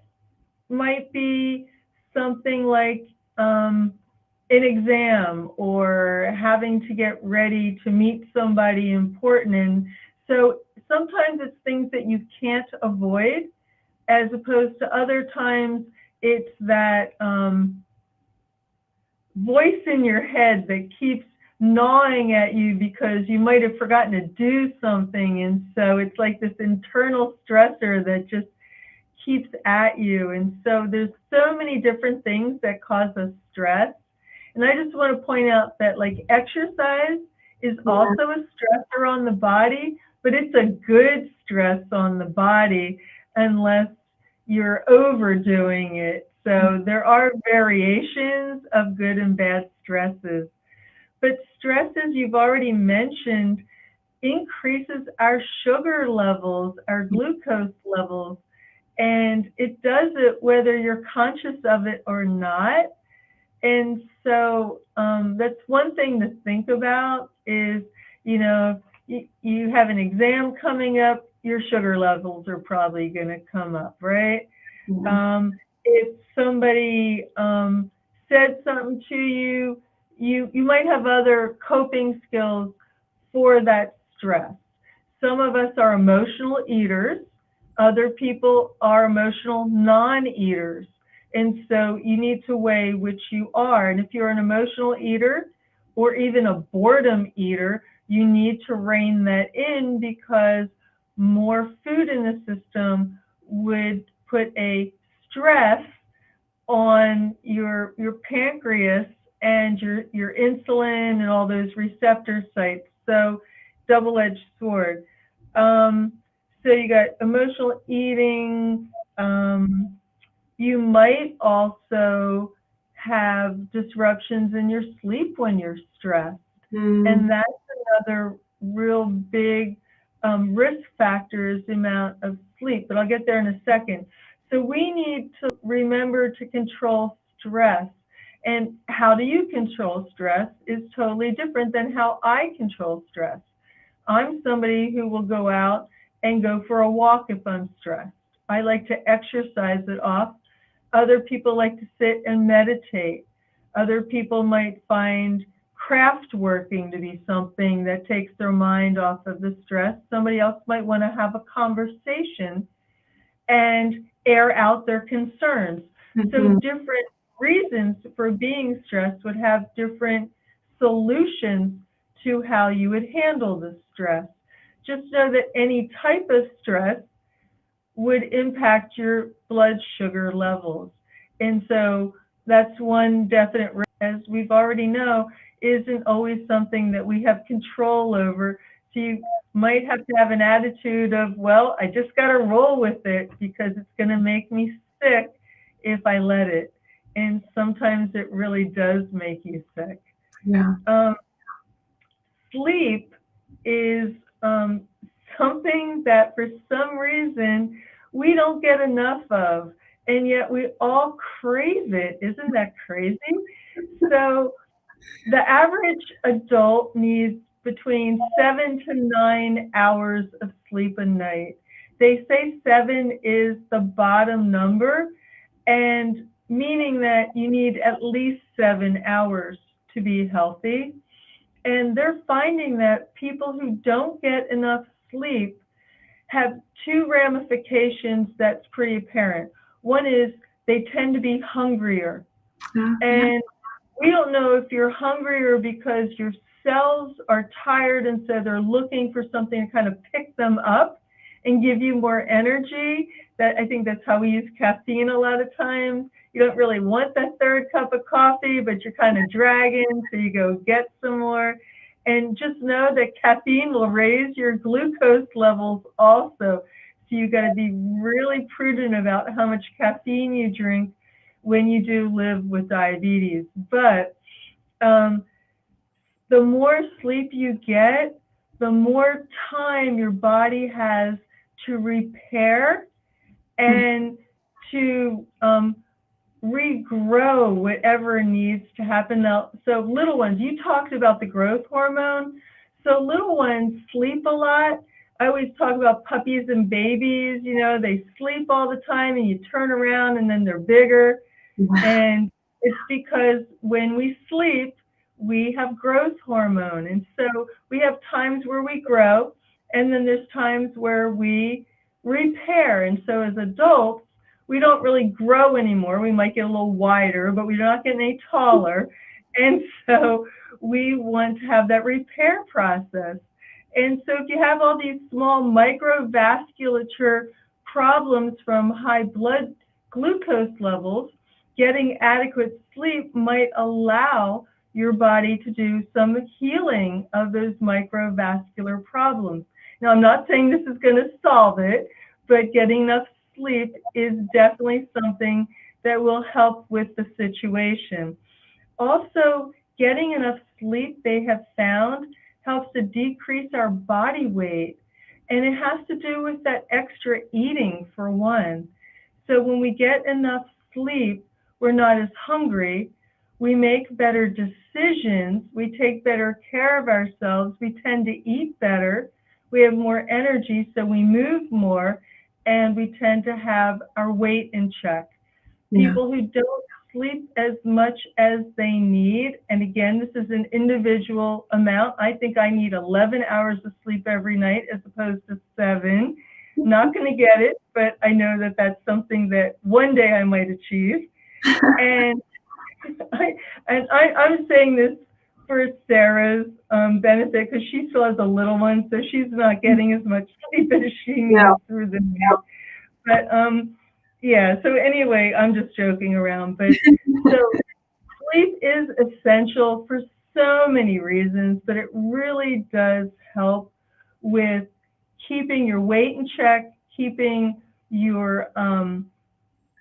might be something like an exam or having to get ready to meet somebody important. And so sometimes it's things that you can't avoid, as opposed to other times it's that voice in your head that keeps gnawing at you because you might have forgotten to do something. And so it's like this internal stressor that just keeps at you. And so there's so many different things that cause us stress. And I just want to point out that like exercise is also a stressor on the body, but it's a good stress on the body unless you're overdoing it. so there are variations of good and bad stresses. But stress, as you've already mentioned, increases our sugar levels, our glucose levels, and it does it whether you're conscious of it or not. And so that's one thing to think about is, you know, you have an exam coming up, your sugar levels are probably going to come up, right? If somebody said something to you, you might have other coping skills for that stress. Some of us are emotional eaters. Other people are emotional non-eaters. And so you need to weigh which you are. And if you're an emotional eater or even a boredom eater, you need to rein that in, because more food in the system would put a stress on your pancreas and your insulin and all those receptor sites. So double-edged sword. So you got emotional eating. You might also have disruptions in your sleep when you're stressed. And that's another real big risk factor, is the amount of sleep. But I'll get there in a second. So we need to remember to control stress. And how do you control stress is totally different than how I control stress. I'm somebody who will go out and go for a walk if I'm stressed. I like to exercise it off. Other people like to sit and meditate. Other people might find craft working to be something that takes their mind off of the stress. Somebody else might want to have a conversation and air out their concerns. So different reasons for being stressed would have different solutions to how you would handle the stress. Just know that any type of stress would impact your blood sugar levels. And so that's one definite risk, as we've already know, isn't always something that we have control over. So you might have to have an attitude of, well, I just got to roll with it because it's going to make me sick if I let it. And sometimes it really does make you sick. Sleep is something that for some reason we don't get enough of, and yet we all crave it. Isn't that crazy? So the average adult needs between 7 to 9 hours of sleep a night. They say 7 is the bottom number, and meaning that you need at least 7 hours to be healthy. And they're finding that people who don't get enough sleep have two ramifications that's pretty apparent. One is they tend to be hungrier. And we don't know if you're hungrier because your cells are tired and so they're looking for something to kind of pick them up and give you more energy. That, I think that's how we use caffeine a lot of times. You don't really want that third cup of coffee, but you're kind of dragging, so you go get some more. And just know that caffeine will raise your glucose levels also. So you got to be really prudent about how much caffeine you drink when you do live with diabetes. But the more sleep you get, the more time your body has to repair and to regrow whatever needs to happen. Now, so little ones, you talked about the growth hormone. So little ones sleep a lot. I always talk about puppies and babies, you know, they sleep all the time and you turn around and then they're bigger. And it's because when we sleep, we have growth hormone. And so we have times where we grow, and then there's times where we repair. And so as adults, we don't really grow anymore. We might get a little wider, but we're not getting any taller. And so we want to have that repair process. And so if you have all these small microvasculature problems from high blood glucose levels, getting adequate sleep might allow your body to do some healing of those microvascular problems. Now, I'm not saying this is going to solve it, but getting enough sleep is definitely something that will help with the situation. Also, getting enough sleep, they have found, helps to decrease our body weight. And it has to do with that extra eating, for one. So when we get enough sleep, we're not as hungry. We make better decisions. We take better care of ourselves. We tend to eat better. We have more energy, so we move more, and we tend to have our weight in check. Yeah. People who don't sleep as much as they need, and again, this is an individual amount. I think I need 11 hours of sleep every night as opposed to 7. Not going to get it, but I know that that's something that one day I might achieve. And I'm saying this for Sarah's benefit, because she still has a little one, so she's not getting as much sleep as she needs through the night. But yeah, so anyway, I'm just joking around. But so sleep is essential for so many reasons, but it really does help with keeping your weight in check, keeping your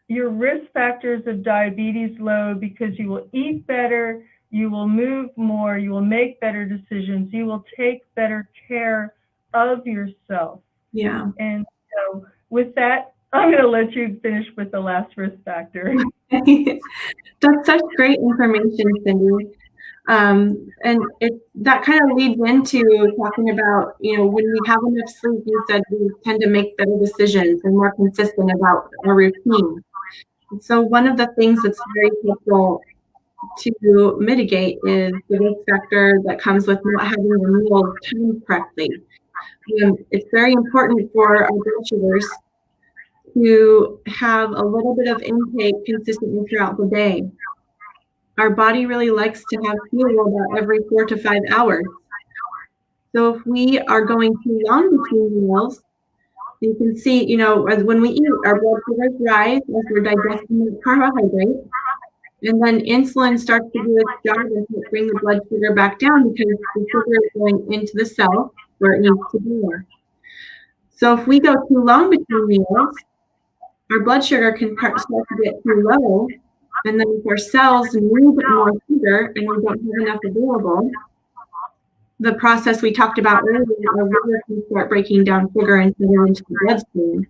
risk factors of diabetes low, because you will eat better, you will move more, you will make better decisions, you will take better care of yourself. Yeah. And so with that, I'm going to let you finish with the last risk factor. That's such great information, Cindy. And that kind of leads into talking about, when we have enough sleep, you said we tend to make better decisions and more consistent about our routine. So one of the things that's very helpful to mitigate is the risk factor that comes with not having your meals timed correctly. It's very important for our blood sugars to have a little bit of intake consistently throughout the day. Our body really likes to have fuel about every 4 to 5 hours. So if we are going too long between meals, you can see, when we eat, our blood sugars rise as we're digesting the carbohydrates, and then insulin starts to do its job and bring the blood sugar back down, because the sugar is going into the cell where it needs to be. So if we go too long between meals, our blood sugar can start to get too low, and then if our cells need more sugar and we don't have enough available, the process we talked about earlier, our liver can start breaking down sugar and send it into the bloodstream.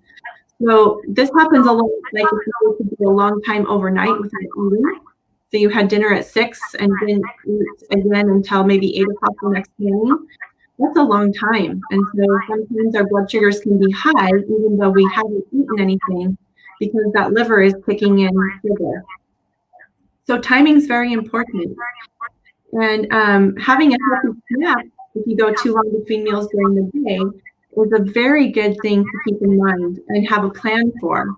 So this happens a lot, like if you go to do a long time overnight without eating. So you had dinner at 6 and didn't eat again until maybe 8 o'clock the next morning. That's a long time. And so sometimes our blood sugars can be high even though we haven't eaten anything, because that liver is taking in sugar. So timing is very important. And having a healthy snack, if you go too long between meals during the day, is a very good thing to keep in mind and have a plan for.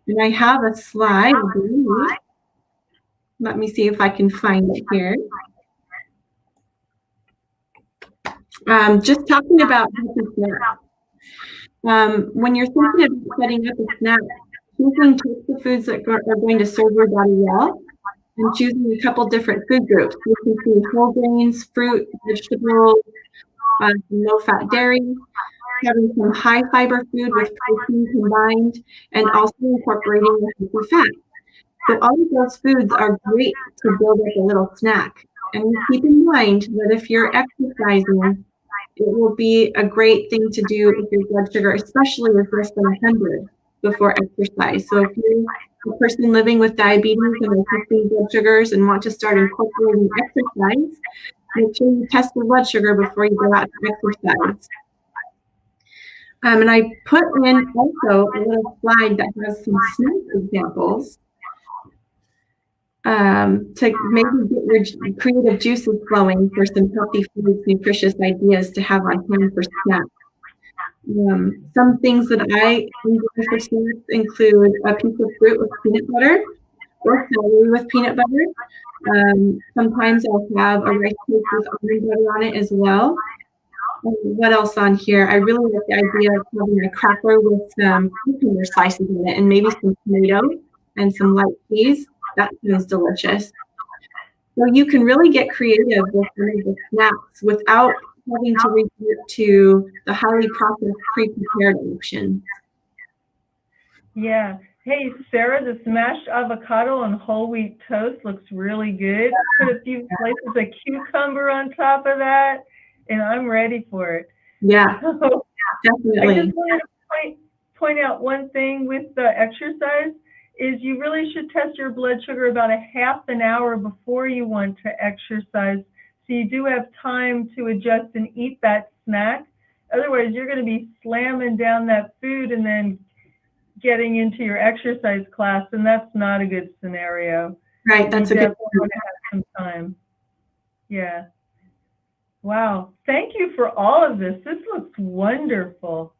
And I have a slide, I believe. Let me see if I can find it here. Just talking about healthy snacks. When you're thinking about setting up a snack, choosing types of foods that are going to serve your body well, and choosing a couple different food groups. You can see whole grains, fruit, vegetables, low-fat dairy, having some high-fiber food with protein combined, and also incorporating the healthy fat. So all of those foods are great to build up a little snack. And keep in mind that if you're exercising, it will be a great thing to do with your blood sugar, especially if less than 100 before exercise. So if you're a person living with diabetes and are testing blood sugars and want to start incorporating exercise, make sure you test your blood sugar before you go out to exercise. And I put in also a little slide that has some snack examples to maybe get your creative juices flowing for some healthy foods, nutritious ideas to have on hand for snacks. Some things that I enjoy for snacks include a piece of fruit with peanut butter or celery with peanut butter. Sometimes I'll have a rice cake with almond butter on it as well. What else on here? I really like the idea of having a cracker with some cucumber slices in it and maybe some tomato and some light cheese. That sounds delicious. So you can really get creative with the snacks without having to resort to the highly processed, pre-prepared options. Yeah, Hey, Sarah, the smashed avocado on whole wheat toast looks really good. Put a few slices of cucumber on top of that, and I'm ready for it. Yeah, So I definitely. just wanted to point out one thing with the exercise is you really should test your blood sugar about a half an hour before you want to exercise. So you do have time to adjust and eat that snack. Otherwise, you're going to be slamming down that food and then getting into your exercise class, and that's not a good scenario. Right, that's You a good definitely want to have some time. Yeah. Wow. Thank you for all of this. This looks wonderful.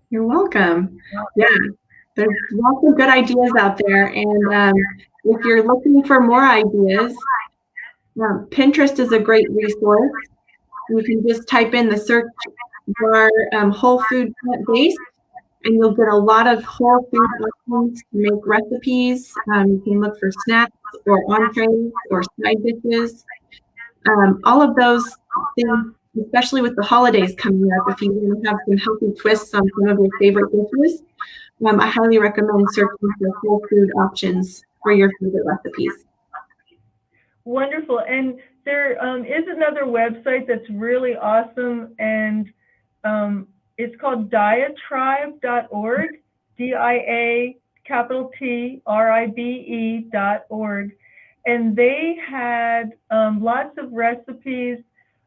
You're welcome. Yeah, there's lots of good ideas out there. And if you're looking for more ideas, Pinterest is a great resource. You can just type in the search bar whole food plant-based, and you'll get a lot of whole food options to make recipes. You can look for snacks or entrees or side dishes. All of those things, especially with the holidays coming up, if you want to have some healthy twists on some of your favorite dishes, I highly recommend searching for whole food options for your favorite recipes. Wonderful. And there is another website that's really awesome, and it's called diatribe.org, DIATRIBE.org. And they had lots of recipes,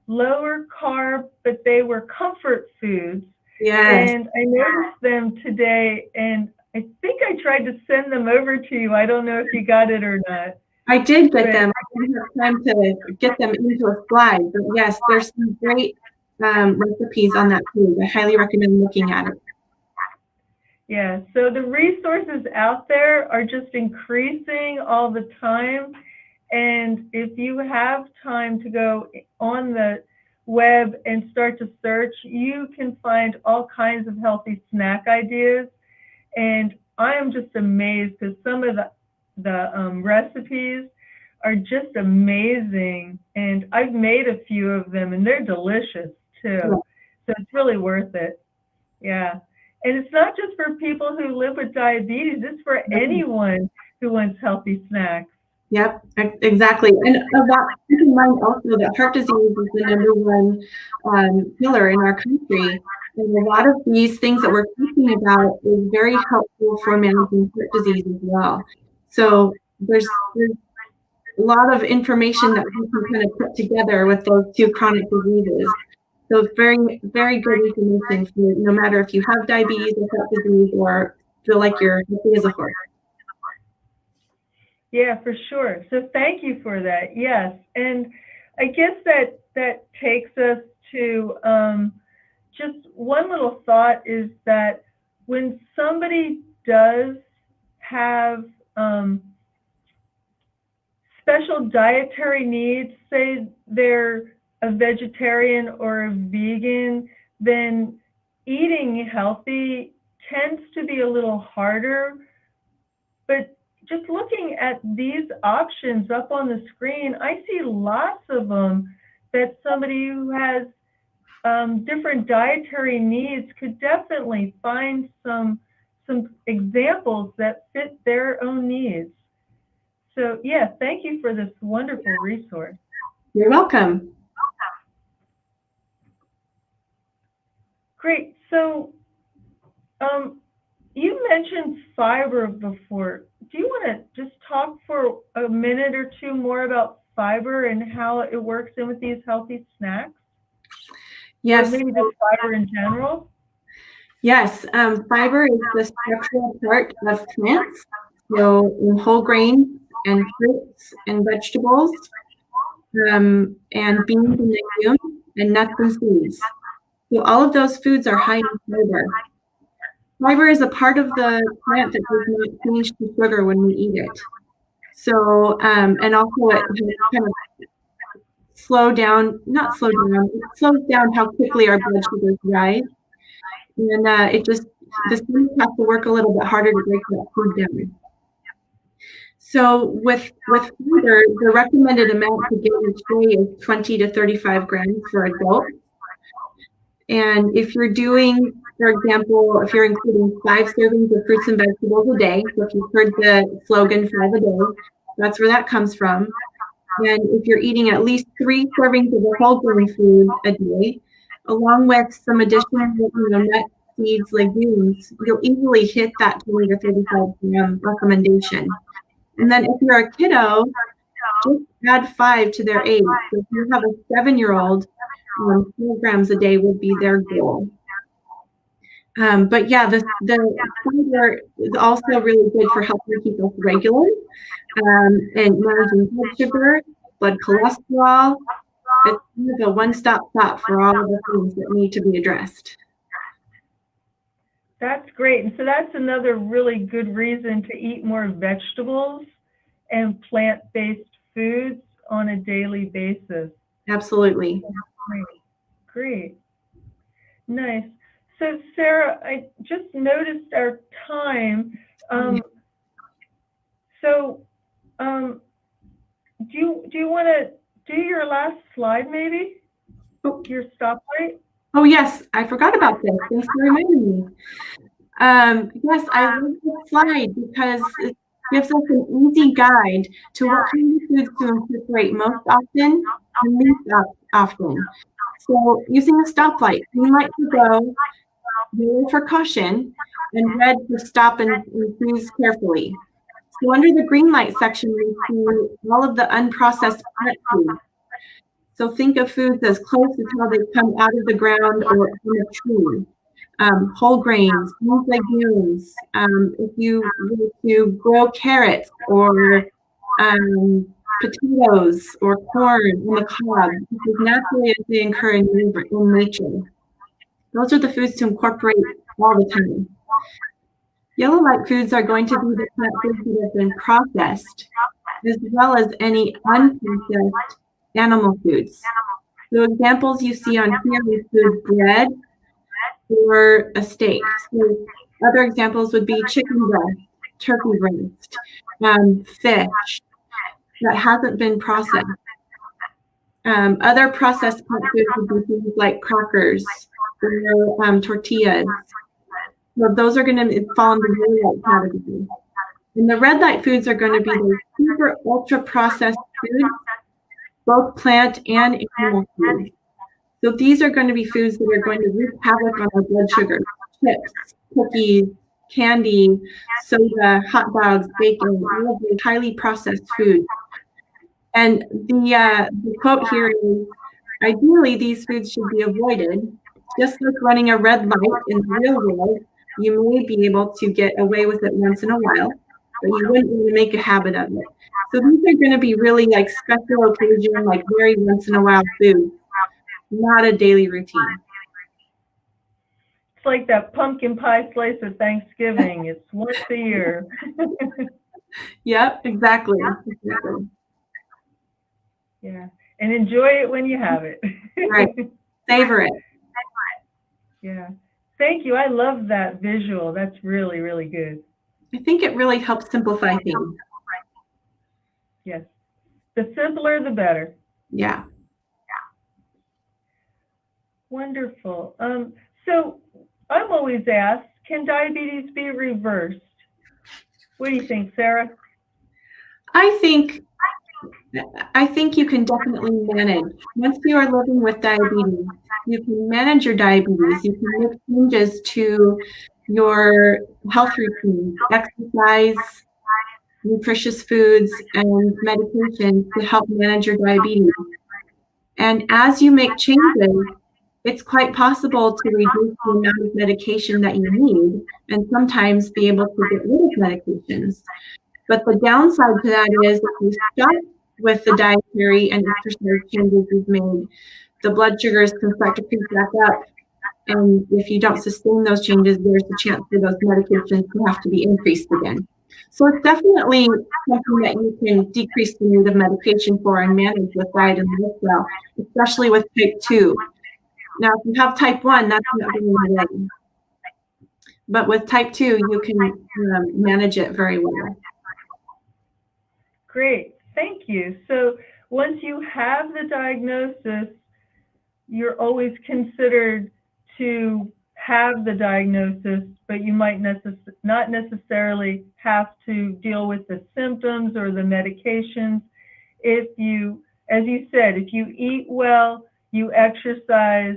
lower carb, but they were comfort foods. Yes. And I noticed them today, and I think I tried to send them over to you. I don't know if you got it or not. I did get them. I didn't have time to get them into a slide, but yes, there's some great recipes on that page. I highly recommend looking at it. Yeah, so the resources out there are just increasing all the time. And if you have time to go on the web and start to search, you can find all kinds of healthy snack ideas. And I am just amazed because some of the recipes are just amazing. And I've made a few of them, and they're delicious too. So it's really worth it. Yeah. And it's not just for people who live with diabetes, it's for anyone who wants healthy snacks. Yep, exactly. And keep in mind also that heart disease is the #1 killer in our country. And a lot of these things that we're talking about is very helpful for managing heart disease as well. So there's a lot of information that we can kind of put together with those two chronic diseases. So it's very, very good information for no matter if you have diabetes or heart disease or feel like you're healthy as a horse. Yeah, for sure. So thank you for that. Yes. And I guess that takes us to just one little thought is that when somebody does have special dietary needs, say they're a vegetarian or a vegan, then eating healthy tends to be a little harder. But just looking at these options up on the screen, I see lots of them that somebody who has different dietary needs could definitely find some examples that fit their own needs. So yeah, thank you for this wonderful resource. You're welcome. Great. So you mentioned fiber before. Do you want to just talk for a minute or two more about fiber and how it works in with these healthy snacks? Yes. Or maybe just fiber in general? Yes, fiber is the structural part of plants. So in whole grains and fruits and vegetables, and beans and legumes, and nuts and seeds. So all of those foods are high in fiber. Fiber is a part of the plant that does not change to sugar when we eat it. So, and also it kind of not slow down, it slows down how quickly our blood sugars rise. And the stomach has to work a little bit harder to break that food down. So with fiber, the recommended amount to get each day is 20 to 35 grams for adults. And if you're doing For example, if you're including 5 servings of fruits and vegetables a day, so if you've heard the slogan 5 a day, that's where that comes from. And if you're eating at least 3 servings of a whole grain food a day, along with some additional, nuts, seeds, legumes, you'll easily hit that 20 to 35 gram recommendation. And then if you're a kiddo, just add 5 to their age. So if you have a 7-year-old, 4 grams a day would be their goal. But yeah, the fiber is also really good for helping keep us regular and managing blood sugar, blood cholesterol. It's kind of a one-stop shop for all of the things that need to be addressed. That's great. And so that's another really good reason to eat more vegetables and plant-based foods on a daily basis. Absolutely. Great. Nice. So Sarah, I just noticed our time. Do you want to do your last slide maybe? Oh. Your stoplight? Oh yes, I forgot about this. Thanks for reminding me. Yes, I love this slide because it gives us an easy guide to what kind of foods to incorporate most often and least often. So using a stoplight, green light to go, yellow for caution, and red for stop and choose carefully. So under the green light section, we see all of the unprocessed plant foods. So think of foods as close as how they come out of the ground or from a tree. Whole grains, legumes. If you were to grow carrots or potatoes or corn on the cob, this is naturally as they occur in nature. Those are the foods to incorporate all the time. Yellow light foods are going to be the plant foods that have been processed, as well as any unprocessed animal foods. So examples you see on here include bread or a steak. So other examples would be chicken breast, turkey breast, fish that hasn't been processed. Other processed plant foods would be things like crackers or tortillas. So those are going to fall in the yellow light category. And the red light foods are going to be the super ultra processed foods, both plant and animal foods. So these are going to be foods that are going to wreak havoc on our blood sugar: chips, cookies, candy, soda, hot dogs, bacon, all of these highly processed foods. And the quote here is, ideally, these foods should be avoided. Just like running a red light in the real world, you may be able to get away with it once in a while, but you wouldn't really make a habit of it. So these are going to be really like special occasion, like very once in a while food, not a daily routine. It's like that pumpkin pie slice at Thanksgiving. It's once a year. Yep, exactly. Yeah, and enjoy it when you have it. Right, savor it. Yeah, thank you. I love that visual. That's really, really good. I think it really helps simplify things. Yes, the simpler, the better. Yeah. Wonderful. So I'm always asked, can diabetes be reversed? What do you think, Sarah? I think you can definitely manage. Once you are living with diabetes, you can manage your diabetes. You can make changes to your health routine, exercise, nutritious foods, and medication to help manage your diabetes. And as you make changes, it's quite possible to reduce the amount of medication that you need and sometimes be able to get rid of medications. But the downside to that is if you stop with the dietary and exercise changes you've made, the blood sugars can start to creep back up. And if you don't sustain those changes, there's a chance for those medications to have to be increased again. So it's definitely something that you can decrease the need of medication for and manage with diet and lifestyle, especially with type 2. Now, if you have type 1, that's not going away. But with type 2, you can manage it very well. Great, thank you. So once you have the diagnosis, you're always considered to have the diagnosis, but you might not necessarily have to deal with the symptoms or the medications. If you, as you said, if you eat well, you exercise,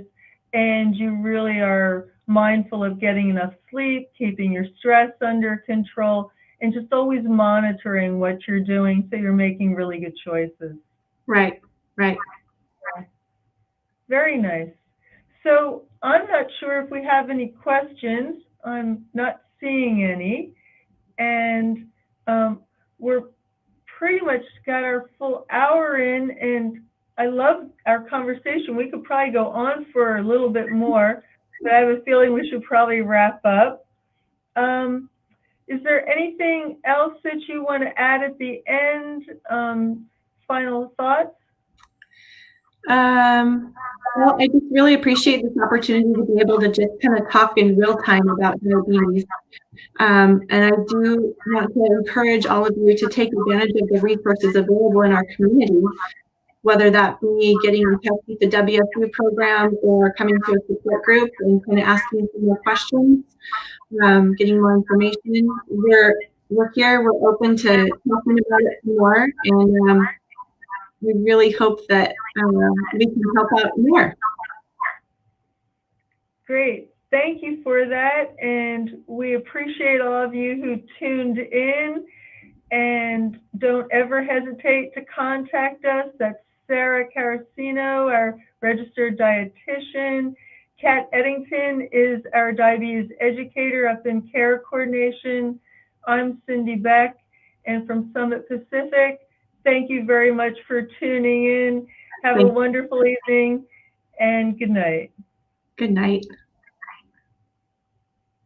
and you really are mindful of getting enough sleep, keeping your stress under control, and just always monitoring what you're doing so you're making really good choices. Right, right. Very nice. So I'm not sure if we have any questions. I'm not seeing any. And we're pretty much got our full hour in, and I love our conversation. We could probably go on for a little bit more, but I have a feeling we should probably wrap up. Is there anything else that you want to add at the end? Final thoughts? Well, I just really appreciate this opportunity to be able to just kind of talk in real time about diabetes. And I do want to encourage all of you to take advantage of the resources available in our community, whether that be getting in touch with the WSU program or coming to a support group and kind of asking some more questions, getting more information. We're here, we're open to talking about it more, and we really hope that we can help out more. Great. Thank you for that. And we appreciate all of you who tuned in. And don't ever hesitate to contact us. That's Sarah Carasino, our registered dietitian. Kat Eddington is our diabetes educator up in care coordination. I'm Cindy Beck, and from Summit Pacific, thank you very much for tuning in. Have a wonderful evening, and good night. Good night.